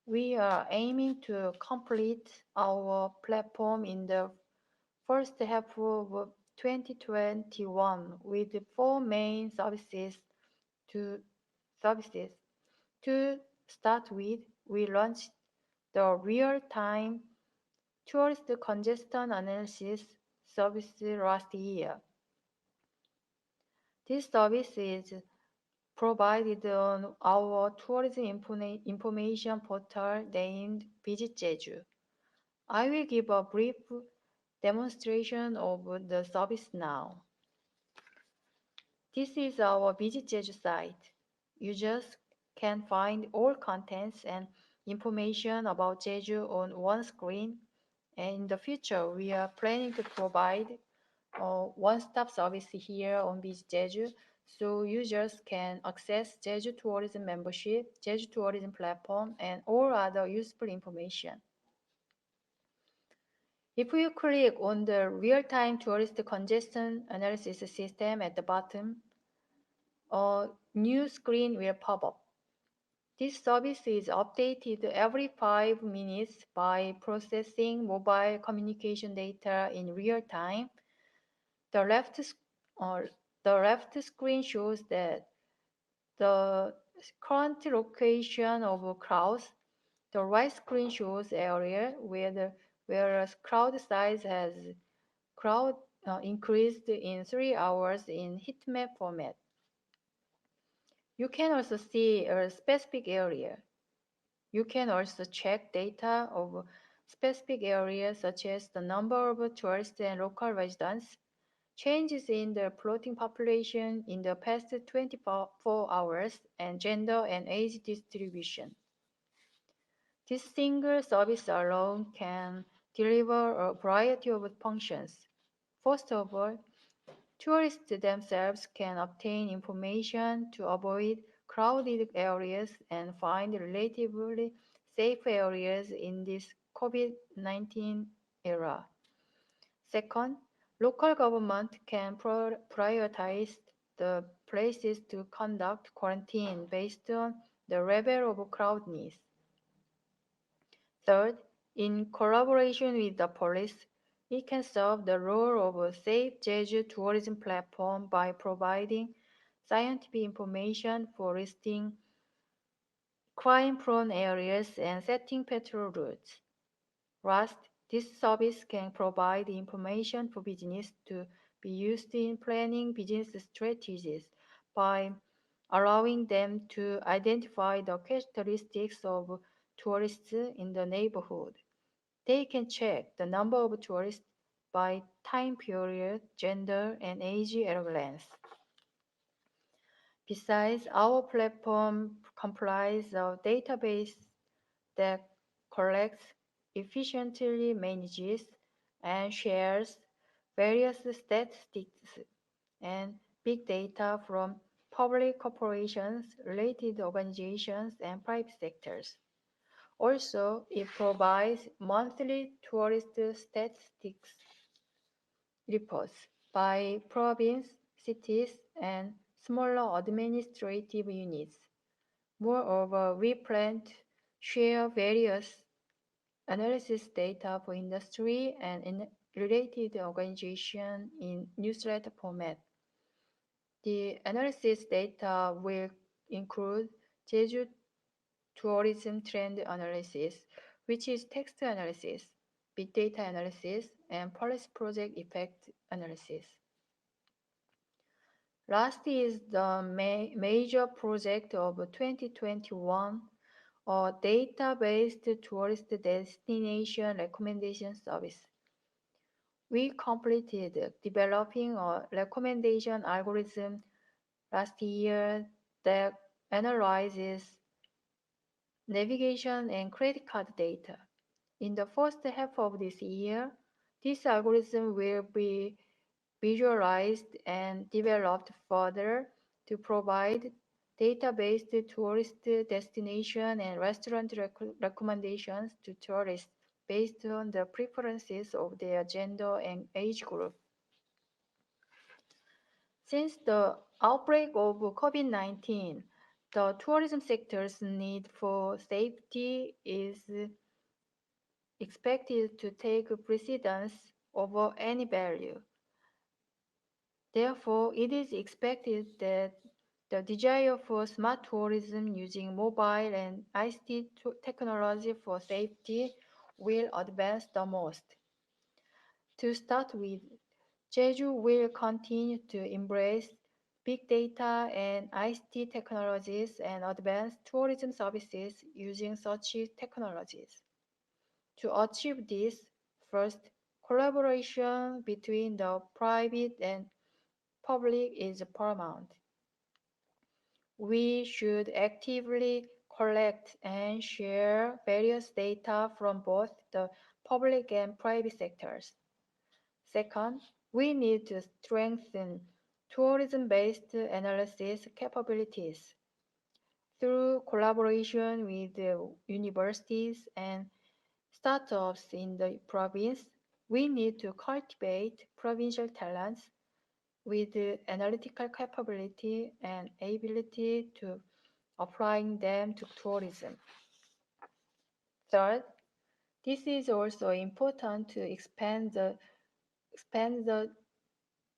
We are aiming to complete our platform in the first half of 2021 with 4 main services. To start with, we launched the real-time tourist congestion analysis service last year. This service is provided on our tourism information portal named Visit Jeju. I will give a brief demonstration of the service now. This is our Visit Jeju site. Users can find all contents and information about Jeju on one screen, and in the future we are planning to provide a one-stop service here on Visit Jeju, so users can access Jeju Tourism membership, Jeju Tourism platform, and all other useful information. If you click on the real-time tourist congestion analysis system at the bottom, a new screen will pop up. This service is updated every 5 minutes by processing mobile communication data in real time. The left screen shows that the current location of crowds. The right screen shows area where crowd size has increased in 3 hours in heatmap format. You can also see a specific area. You can also check data of specific areas such as the number of tourists and local residents, changes in the floating population in the past 24 hours, and gender and age distribution. This single service alone can deliver a variety of functions. First of all, tourists themselves can obtain information to avoid crowded areas and find relatively safe areas in this COVID-19 era. Second, local government can prioritize the places to conduct quarantine based on the level of crowdedness. Third, in collaboration with the police, it can serve the role of a safe Jeju tourism platform by providing scientific information for listing crime-prone areas and setting patrol routes. Last, this service can provide information for business to be used in planning business strategies by allowing them to identify the characteristics of tourists in the neighborhood. They can check the number of tourists by time period, gender, and age at a glance. Besides, our platform comprises a database that collects, efficiently manages, and shares various statistics and big data from public corporations, related organizations, and private sectors. Also, it provides monthly tourist statistics reports by province, cities, and smaller administrative units. Moreover, we plan to share various analysis data for industry and related organizations in newsletter format. The analysis data will include Jeju tourism trend analysis, which is text analysis, big data analysis, and policy project effect analysis. Last is the major project of 2021, a data-based tourist destination recommendation service. We completed developing a recommendation algorithm last year that analyzes navigation and credit card data. In the first half of this year, this algorithm will be visualized and developed further to provide data-based tourist destination and restaurant recommendations to tourists based on the preferences of their gender and age group. Since the outbreak of COVID-19, the tourism sector's need for safety is expected to take precedence over any value. Therefore, it is expected that the desire for smart tourism using mobile and ICT technology for safety will advance the most. To start with, Jeju will continue to embrace big data and ICT technologies and advance tourism services using such technologies. To achieve this, first, collaboration between the private and public is paramount. We should actively collect and share various data from both the public and private sectors. Second, we need to strengthen tourism-based analysis capabilities. Through collaboration with universities and startups in the province, we need to cultivate provincial talents with analytical capability and ability to applying them to tourism. Third, this is also important to expand the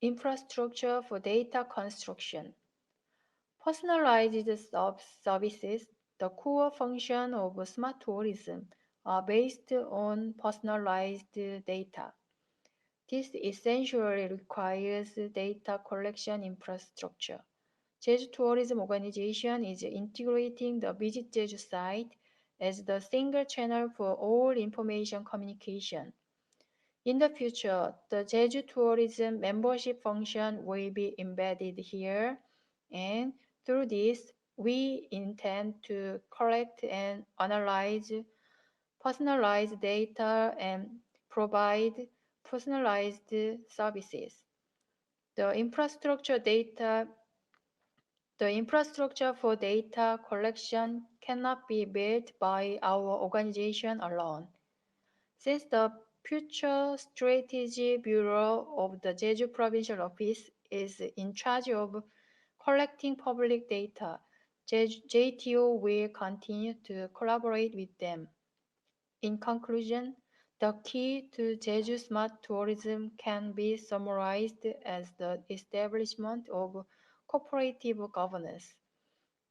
infrastructure for data construction. Personalized services, the core function of smart tourism, are based on personalized data. This essentially requires data collection infrastructure. Jeju Tourism Organization is integrating the Visit Jeju site as the single channel for all information communication. In the future, the Jeju Tourism membership function will be embedded here, and through this, we intend to collect and analyze personalized data and provide personalized services. The infrastructure for data collection cannot be built by our organization alone. Since the Future Strategy Bureau of the Jeju Provincial Office is in charge of collecting public data, JTO will continue to collaborate with them. In conclusion, the key to Jeju smart tourism can be summarized as the establishment of cooperative governance.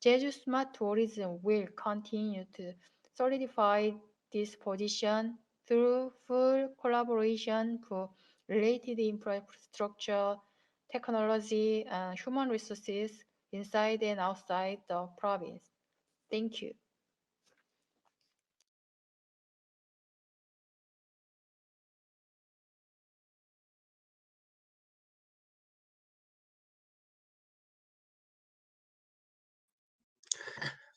Jeju smart tourism will continue to solidify this position through full collaboration for related infrastructure, technology, and human resources inside and outside the province. Thank you.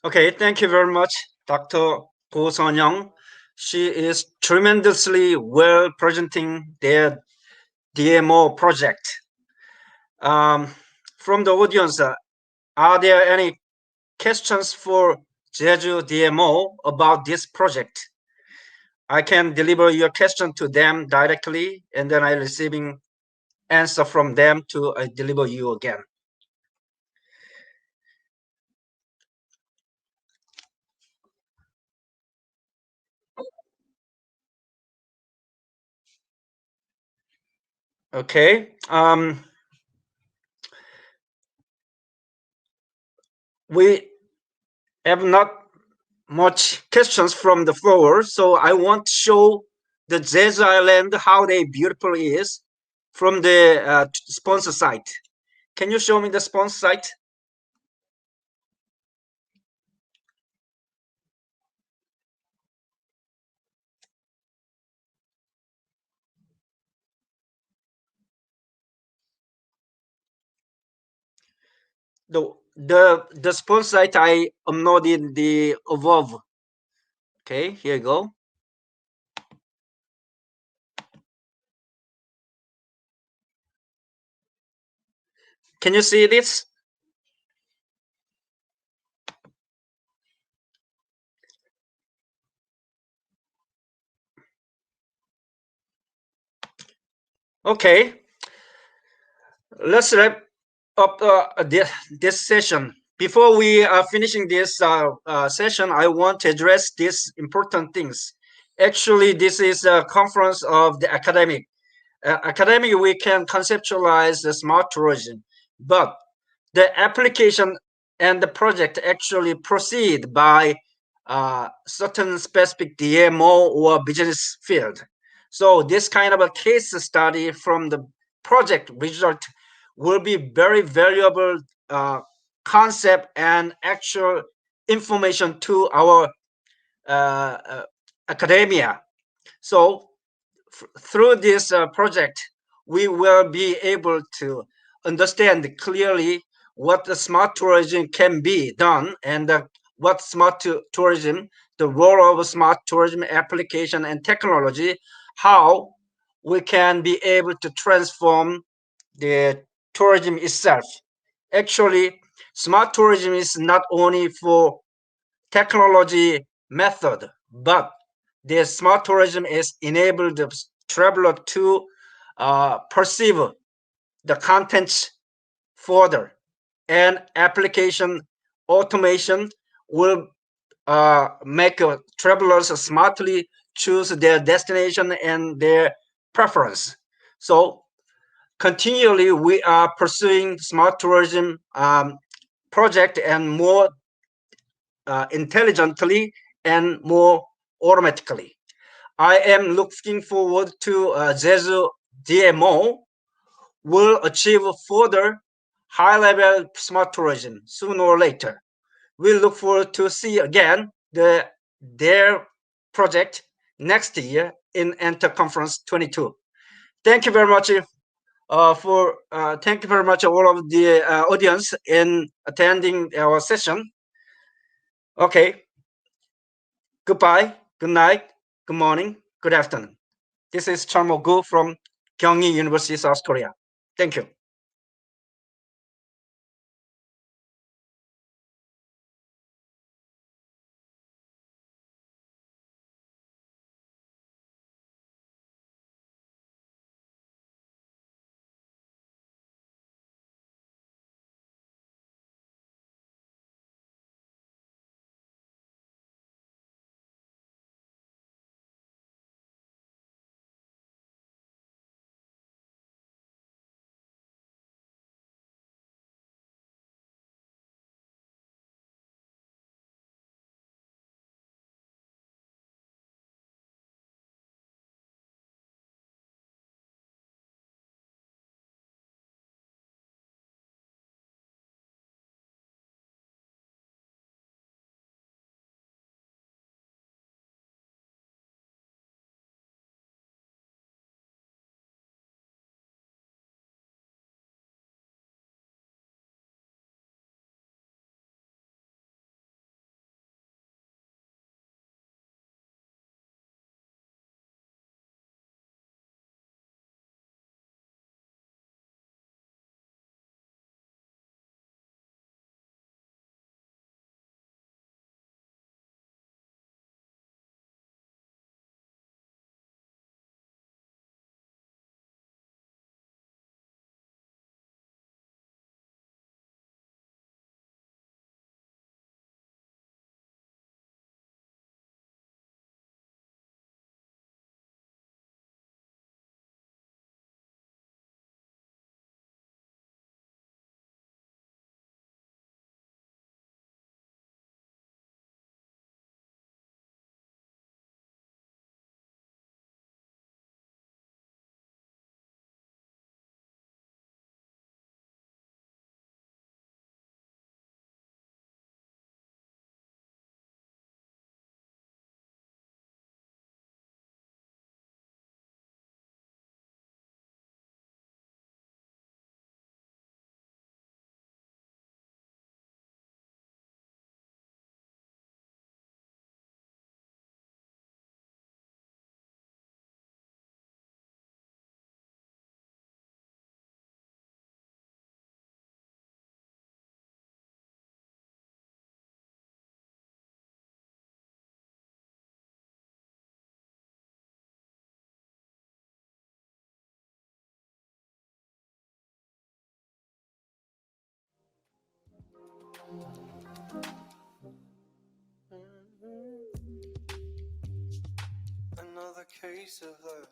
Okay, thank you very much, Dr. Go Son-young. She is tremendously well presenting their DMO project. From the audience, are there any questions for Jeju DMO about this project? I can deliver your question to them directly, and then I receiving answer from them to deliver you again. Okay. We have not much questions from the floor, so I want to show the Jeju Island how they beautiful is from the sponsor site. Can you show me the sponsor site? the support site I uploaded the above. Okay, here you go. Can you see this? Okay, let's wrap up this session. Before we are finishing this session, I want to address these important things. Actually, this is a conference of the academic. Academic, we can conceptualize the smart tourism, but the application and the project actually proceed by certain specific DMO or business field. So this kind of a case study from the project result will be very valuable concept and actual information to our academia. So through this project, we will be able to understand clearly what the smart tourism can be done and what tourism, the role of smart tourism application and technology, how we can be able to transform the tourism itself. Actually, smart tourism is not only for technology method, but the smart tourism is enabled the traveler to perceive the contents further, and application automation will make travelers smartly choose their destination and their preference. So continually we are pursuing smart tourism project and more intelligently and more automatically. I am looking forward to Jeju DMO will achieve further high-level smart tourism sooner or later. We look forward to see again their project next year in Enter Conference 22. Thank you very much thank you very much all of the audience in attending our session. Okay. Goodbye, good night, good morning, good afternoon. This is Charmo Gu from Gyeonggi University, South Korea. Thank you. Another case of that.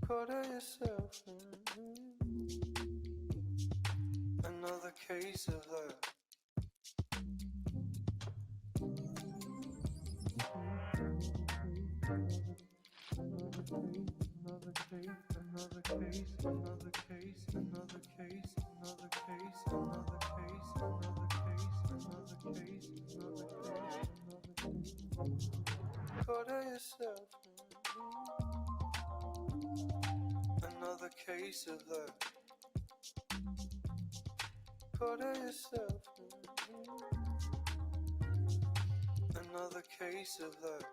Quarter yourself. Another case of that. Another case, another case, another case, another case, another case, another case, another case, another case, another case, another case. Quarter yourself. Another case of that. Quarter yourself. Another case of that.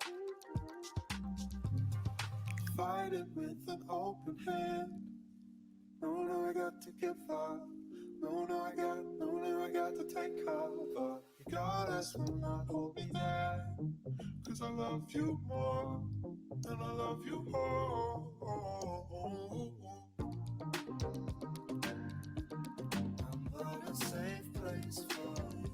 Fight it with an open hand. No, I got to give up. No, I got to take cover. Regardless, will not hold me there. 'Cause I love you more than I love you all. I'm not a safe place for you.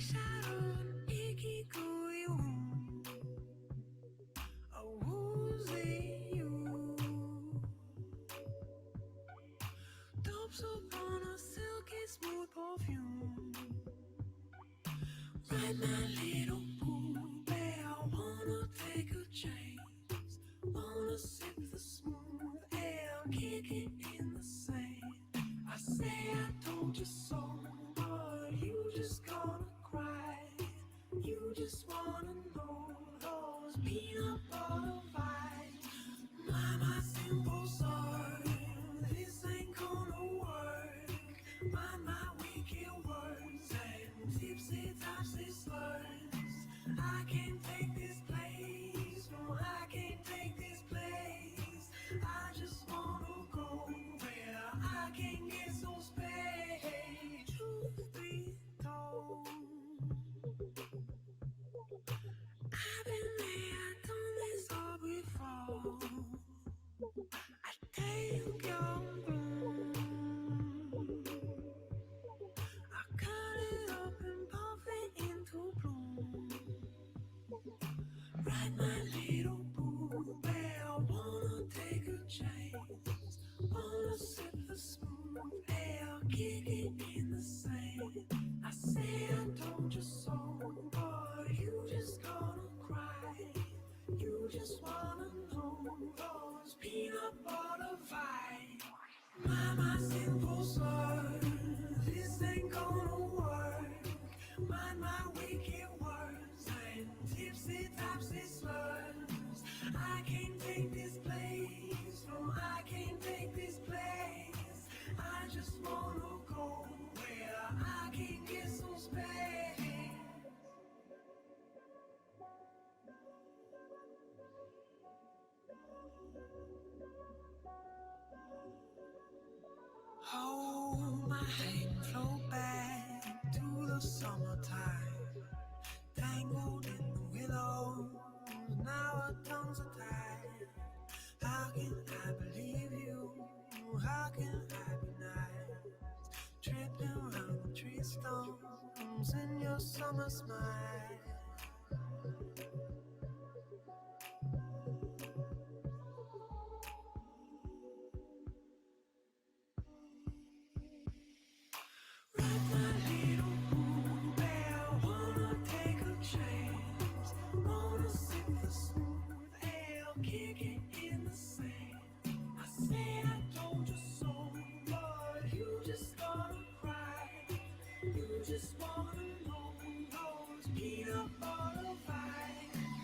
sharon ikikuyu awuzi you Dopes upon a silky smooth perfume Right, my little boo bear, I wanna take a chance Wanna sip the smooth air, kick it in the sand I say I told you so, but you just gonna cry You just wanna know those peanut butter vibes My simple soul, this ain't gonna work My wicked words and tipsy-topsy slurs I can't take this place, no I can't take this place I just wanna go where I can get some space Truth be told I've been there, done this all before I take your bloom I cut it up and puff it into bloom Right, my little boo bear, I wanna take a chance Wanna sip the smooth air, kick it in the sand I say I told you so, but you just gonna cry You just wanna know those peanut butter vibes My simple soul, this ain't gonna work Mind my wicked words and tipsy-topsy slurs I can't take this place, no I can't take this place I just wanna go where I can get some space Hold my hand, flow back to the summertime Tangled in the willows, now our tongues are tied How can I believe you? How can I be nice? Tripping around the tree stumps in your summer smile Right, my little boo bear, wanna take a chance Wanna sip the smooth air, kick it in the sand I say I told you so, but you just gonna cry You just wanna know those peanut butter vibes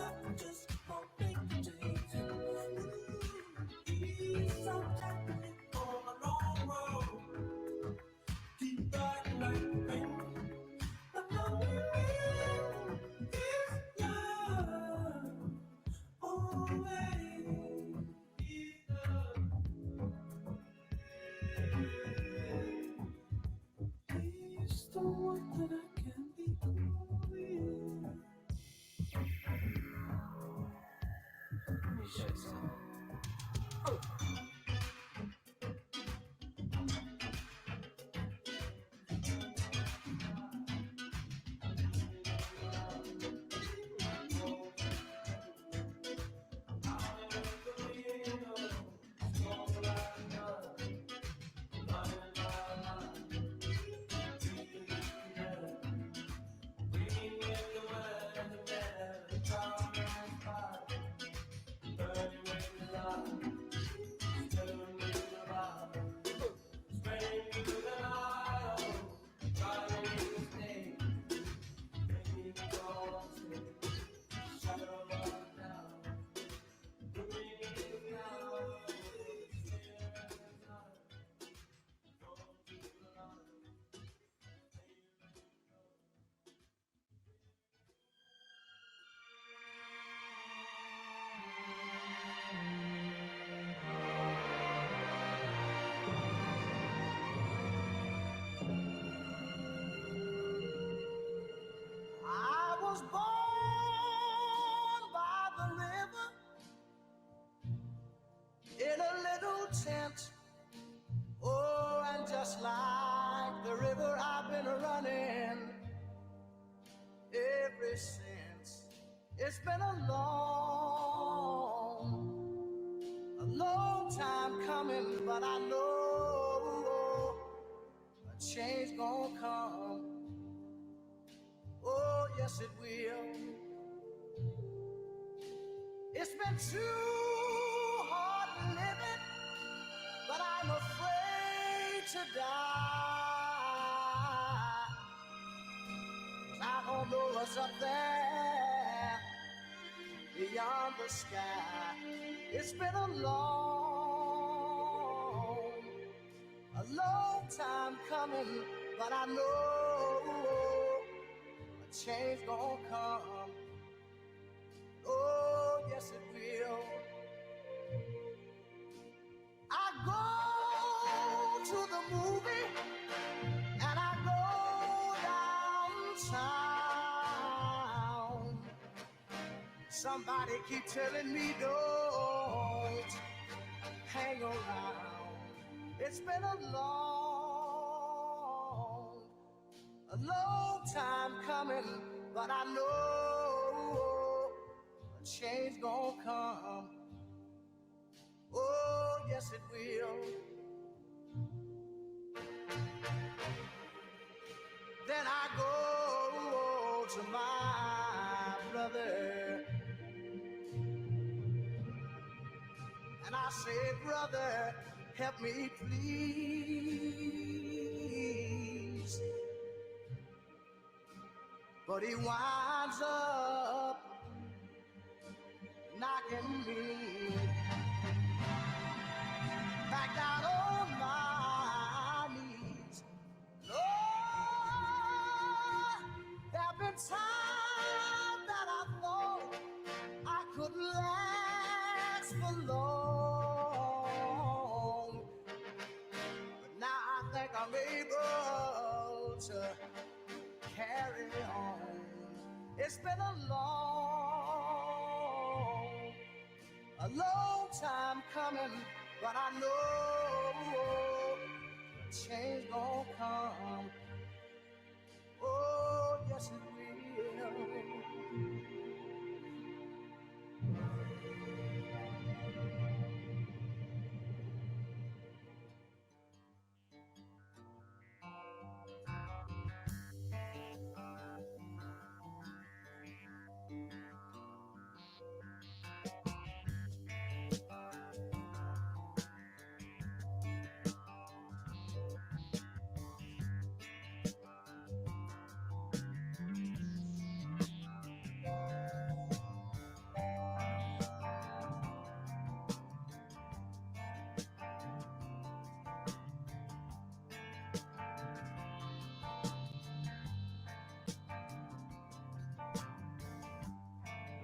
I just keep on thinking changing. He's so taking me on a long road. Keep riding like the wind. The only wind is love. Always is love. He's the one that I can be with. Let me show you something. I was born by the river in a little tent. Oh, and just like the river, I've been running ever since. It's been a long time coming, but I know a change gonna come. Oh, yes, it will. It's been too hard living, but I'm afraid to die. 'Cause I don't know what's up there beyond the sky. It's been a long time coming, but I know change gonna come. Oh, yes it will. I go to the movie and I go downtown. Somebody keep telling me don't hang around. It's been a long time coming, but I know a change gonna come. Oh, yes it will. Then I go to my brother and I say, brother, help me please. But he winds up knocking me back down on my knees. Lord, there have been times that I thought I could last for long, but now I think I'm able to carry on. It's been a long time coming, but I know change gonna come. Oh, yes it will.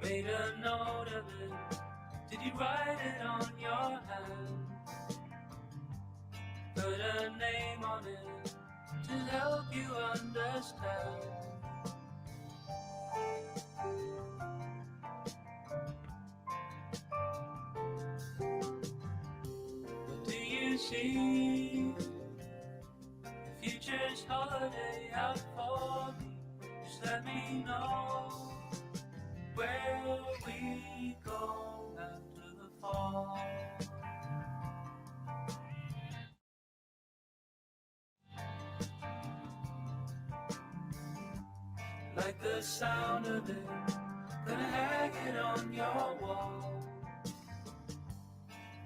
made a note of it. Did you write it on your hand? Put a name on it to help you understand. What do you see? The future's holiday out for me. Just let me know where we go after the fall. Like the sound of it, gonna hang it on your wall.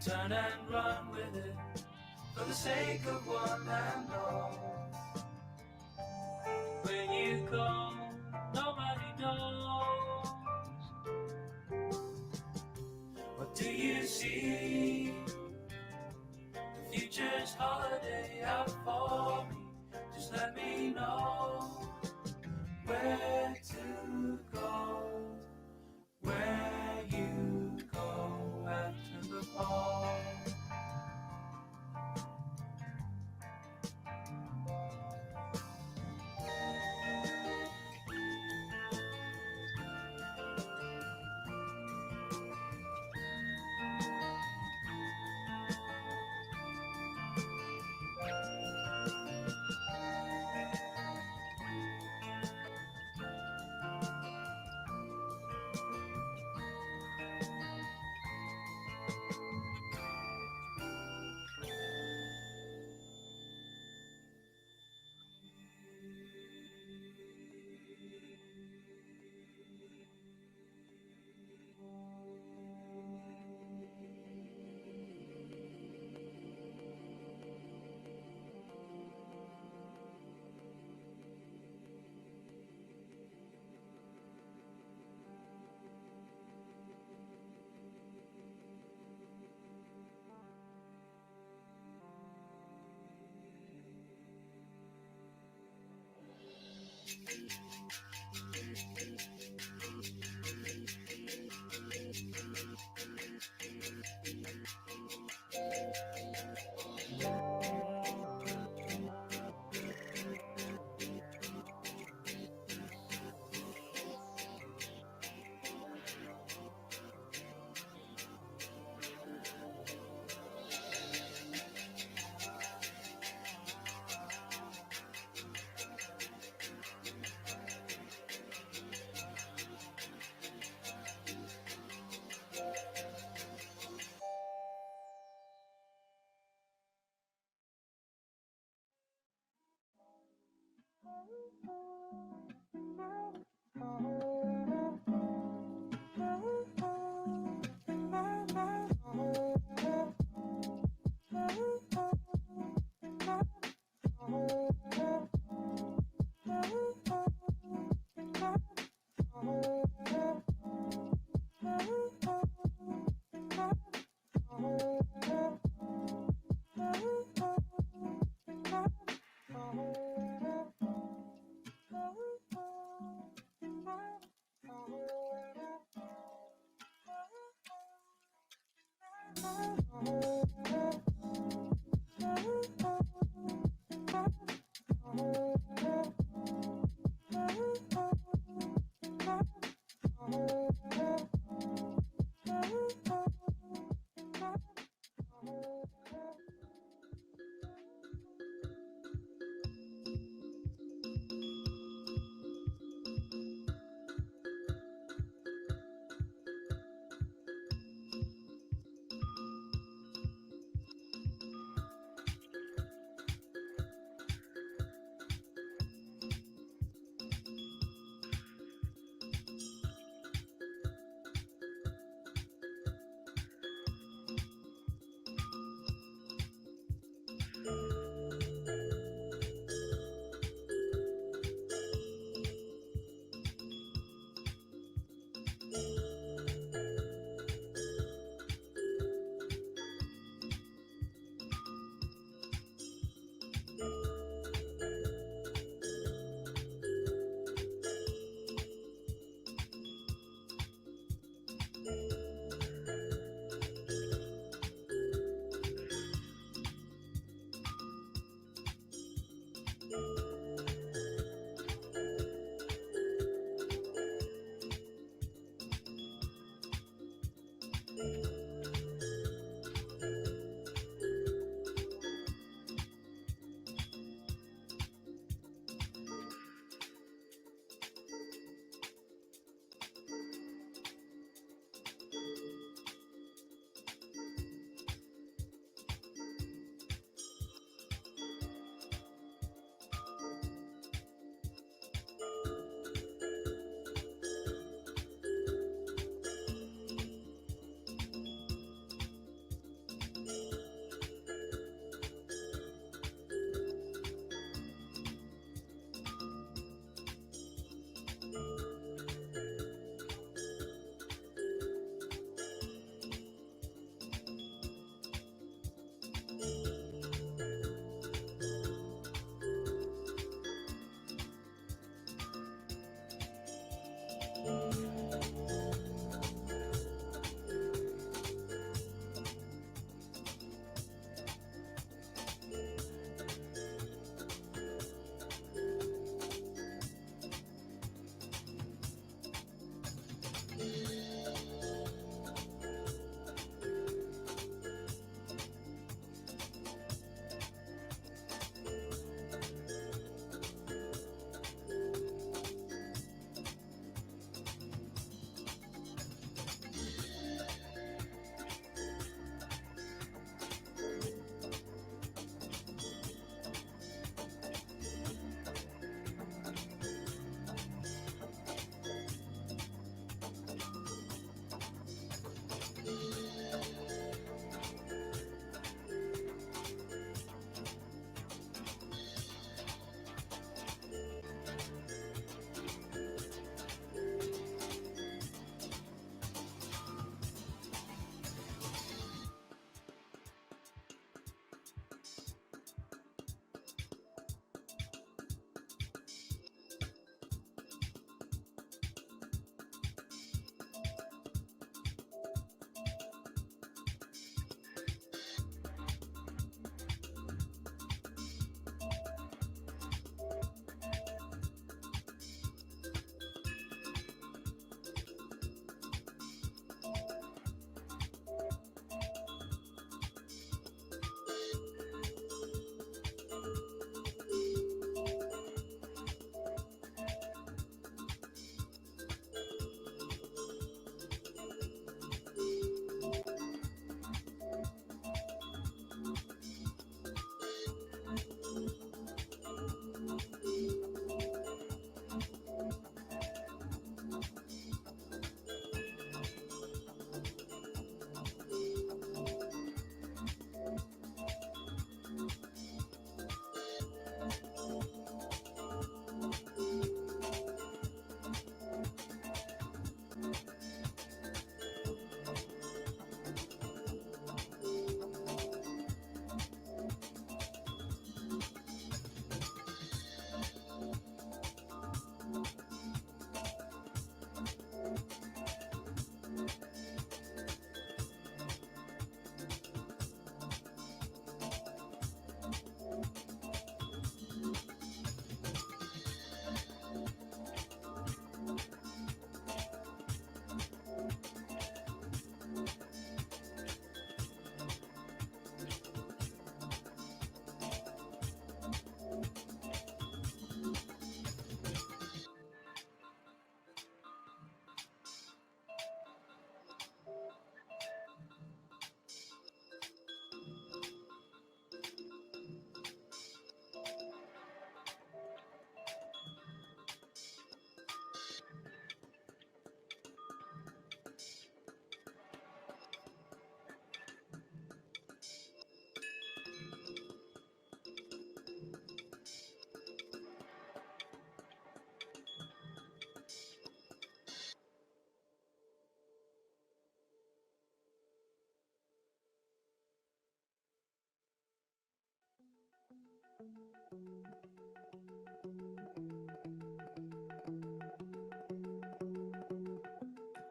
Turn and run with it, for the sake of one and all. When you go, nobody knows. What do you see? The future's holiday out for me. Just let me know where to go, where you go after the fall.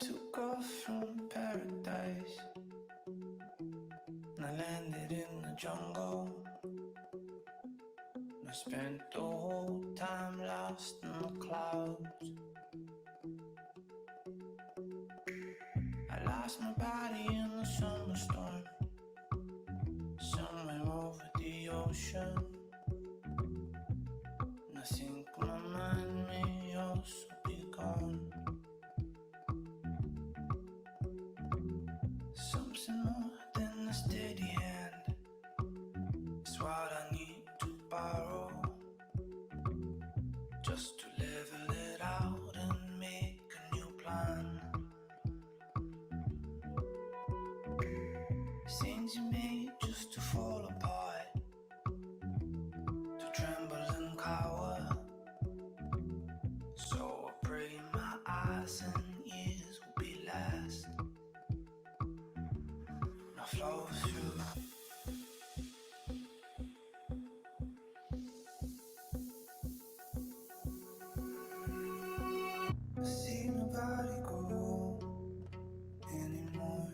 Took off from paradise and I landed in the jungle. I spent the whole time lost in the clouds. I lost my body in the summer storm, somewhere over the ocean. And I think my mind may also be gone. Something more than a steady hand is what I need to borrow, just to level it out and make a new plan. Things you made just to fall apart, to tremble and cower. So I pray my eyes and ears will be last. I flow through. I see nobody go anymore.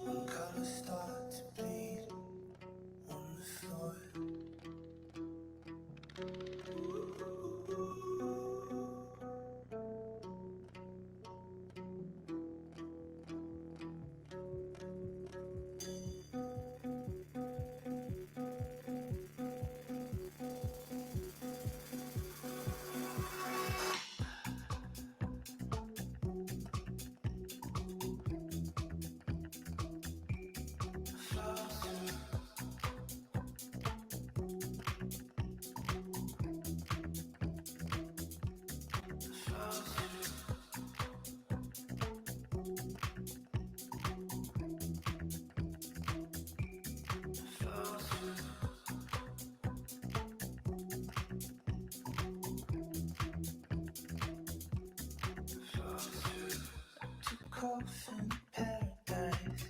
When colors start to bleed on the floor. Took off in paradise,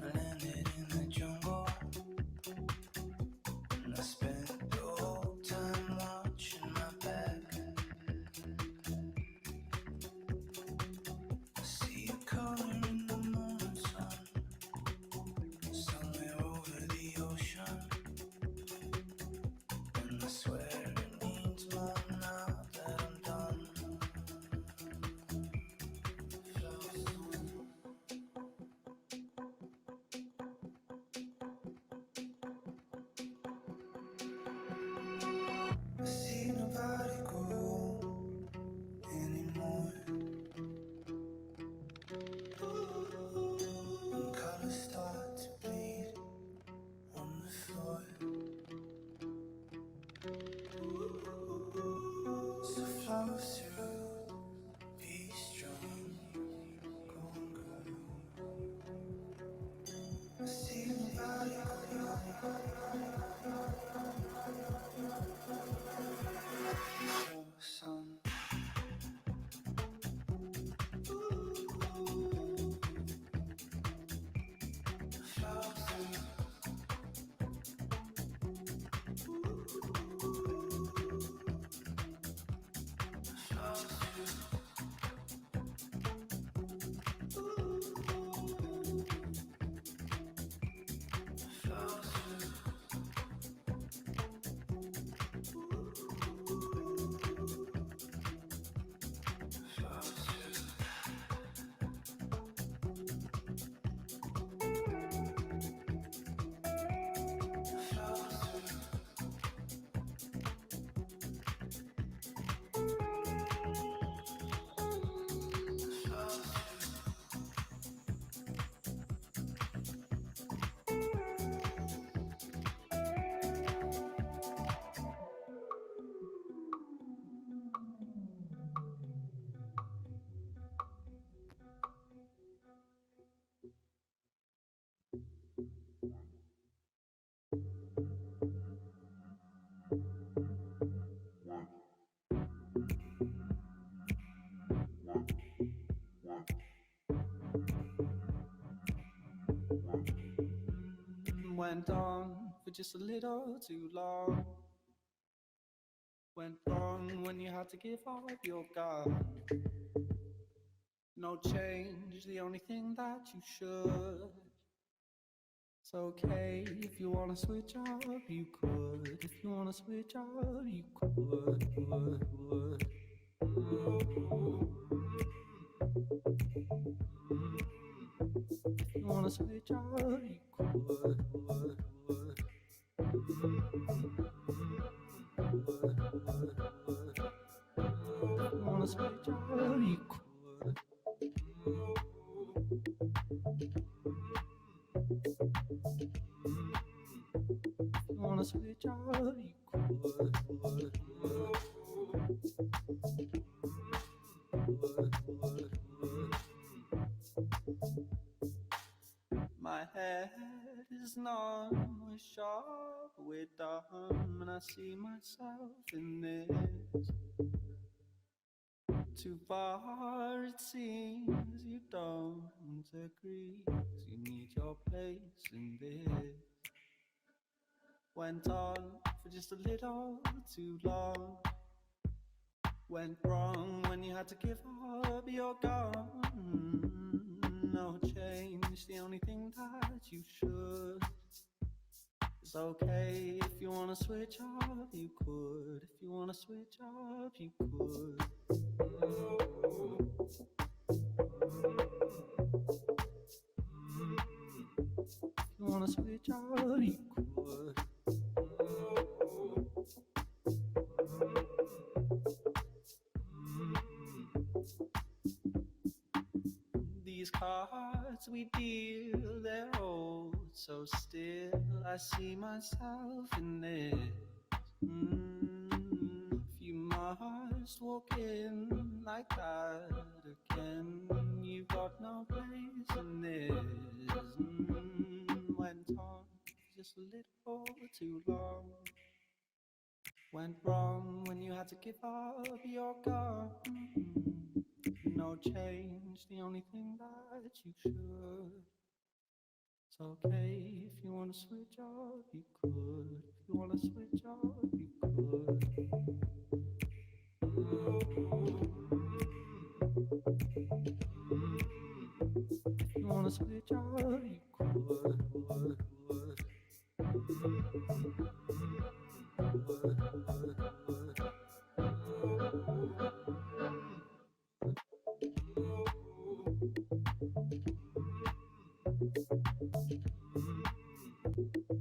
I landed in the jungle, and I spent the whole time watching my back. I see a color in the morning sun, somewhere over the ocean, and I swear it means more now that I'm done. went on for just a little too long. Went wrong when you had to give up your gun. No change, the only thing that you should. It's okay if you wanna switch up, you could. If you wanna switch up, you could. If you wanna switch up, you could. If you wanna switch up, you could. If you wanna switch up, you could. My head is numb, we're sharp, we're dumb, and I see myself in this. Too far it seems you don't agree, 'cause you need your place in this. Went on for just a little too long. Went wrong when you had to give up your gun. No change, the only thing that you should. It's okay if you wanna switch up, you could. If you wanna switch up, you could. If you wanna switch up, you could. These cards we deal, they're old, so still I see myself in this. If you must walk in like that again, you've got no place in this. Went on just a little too long. Went wrong when you had to give up your gun. No change, the only thing that you should. It's okay if you wanna switch up, you could. If you wanna switch up, you could. If you wanna switch up, you could.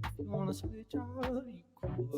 If you wanna switch up, you could.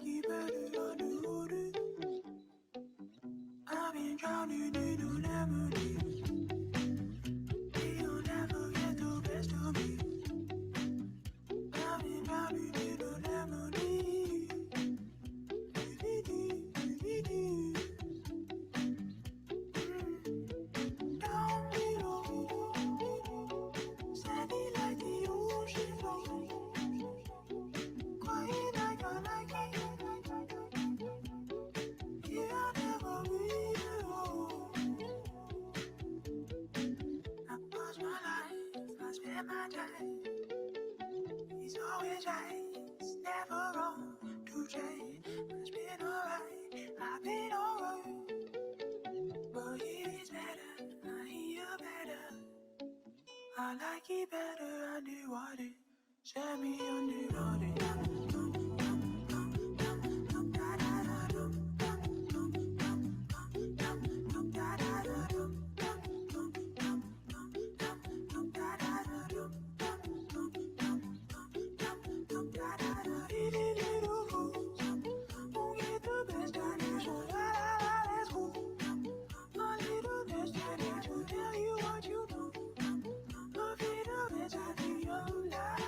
you better underwater. I've been drowning in a memory. You'll never get the best of me. I've been drowning in a memory. Down below, sandy like the ocean floor. Quiet like I like it. Yeah, I'll never be alone. I pause my life, I spend my time. It's always right, it's never wrong to change. It's been alright, I've been alright. But it is better, I hear better. I like it better underwater. Set me underwater. Won't get the best out of you, so let's go. A little destination, tell you what you know. A little best out of your life.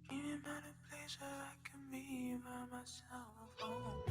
Dreaming about a place where I can be by myself. Oh.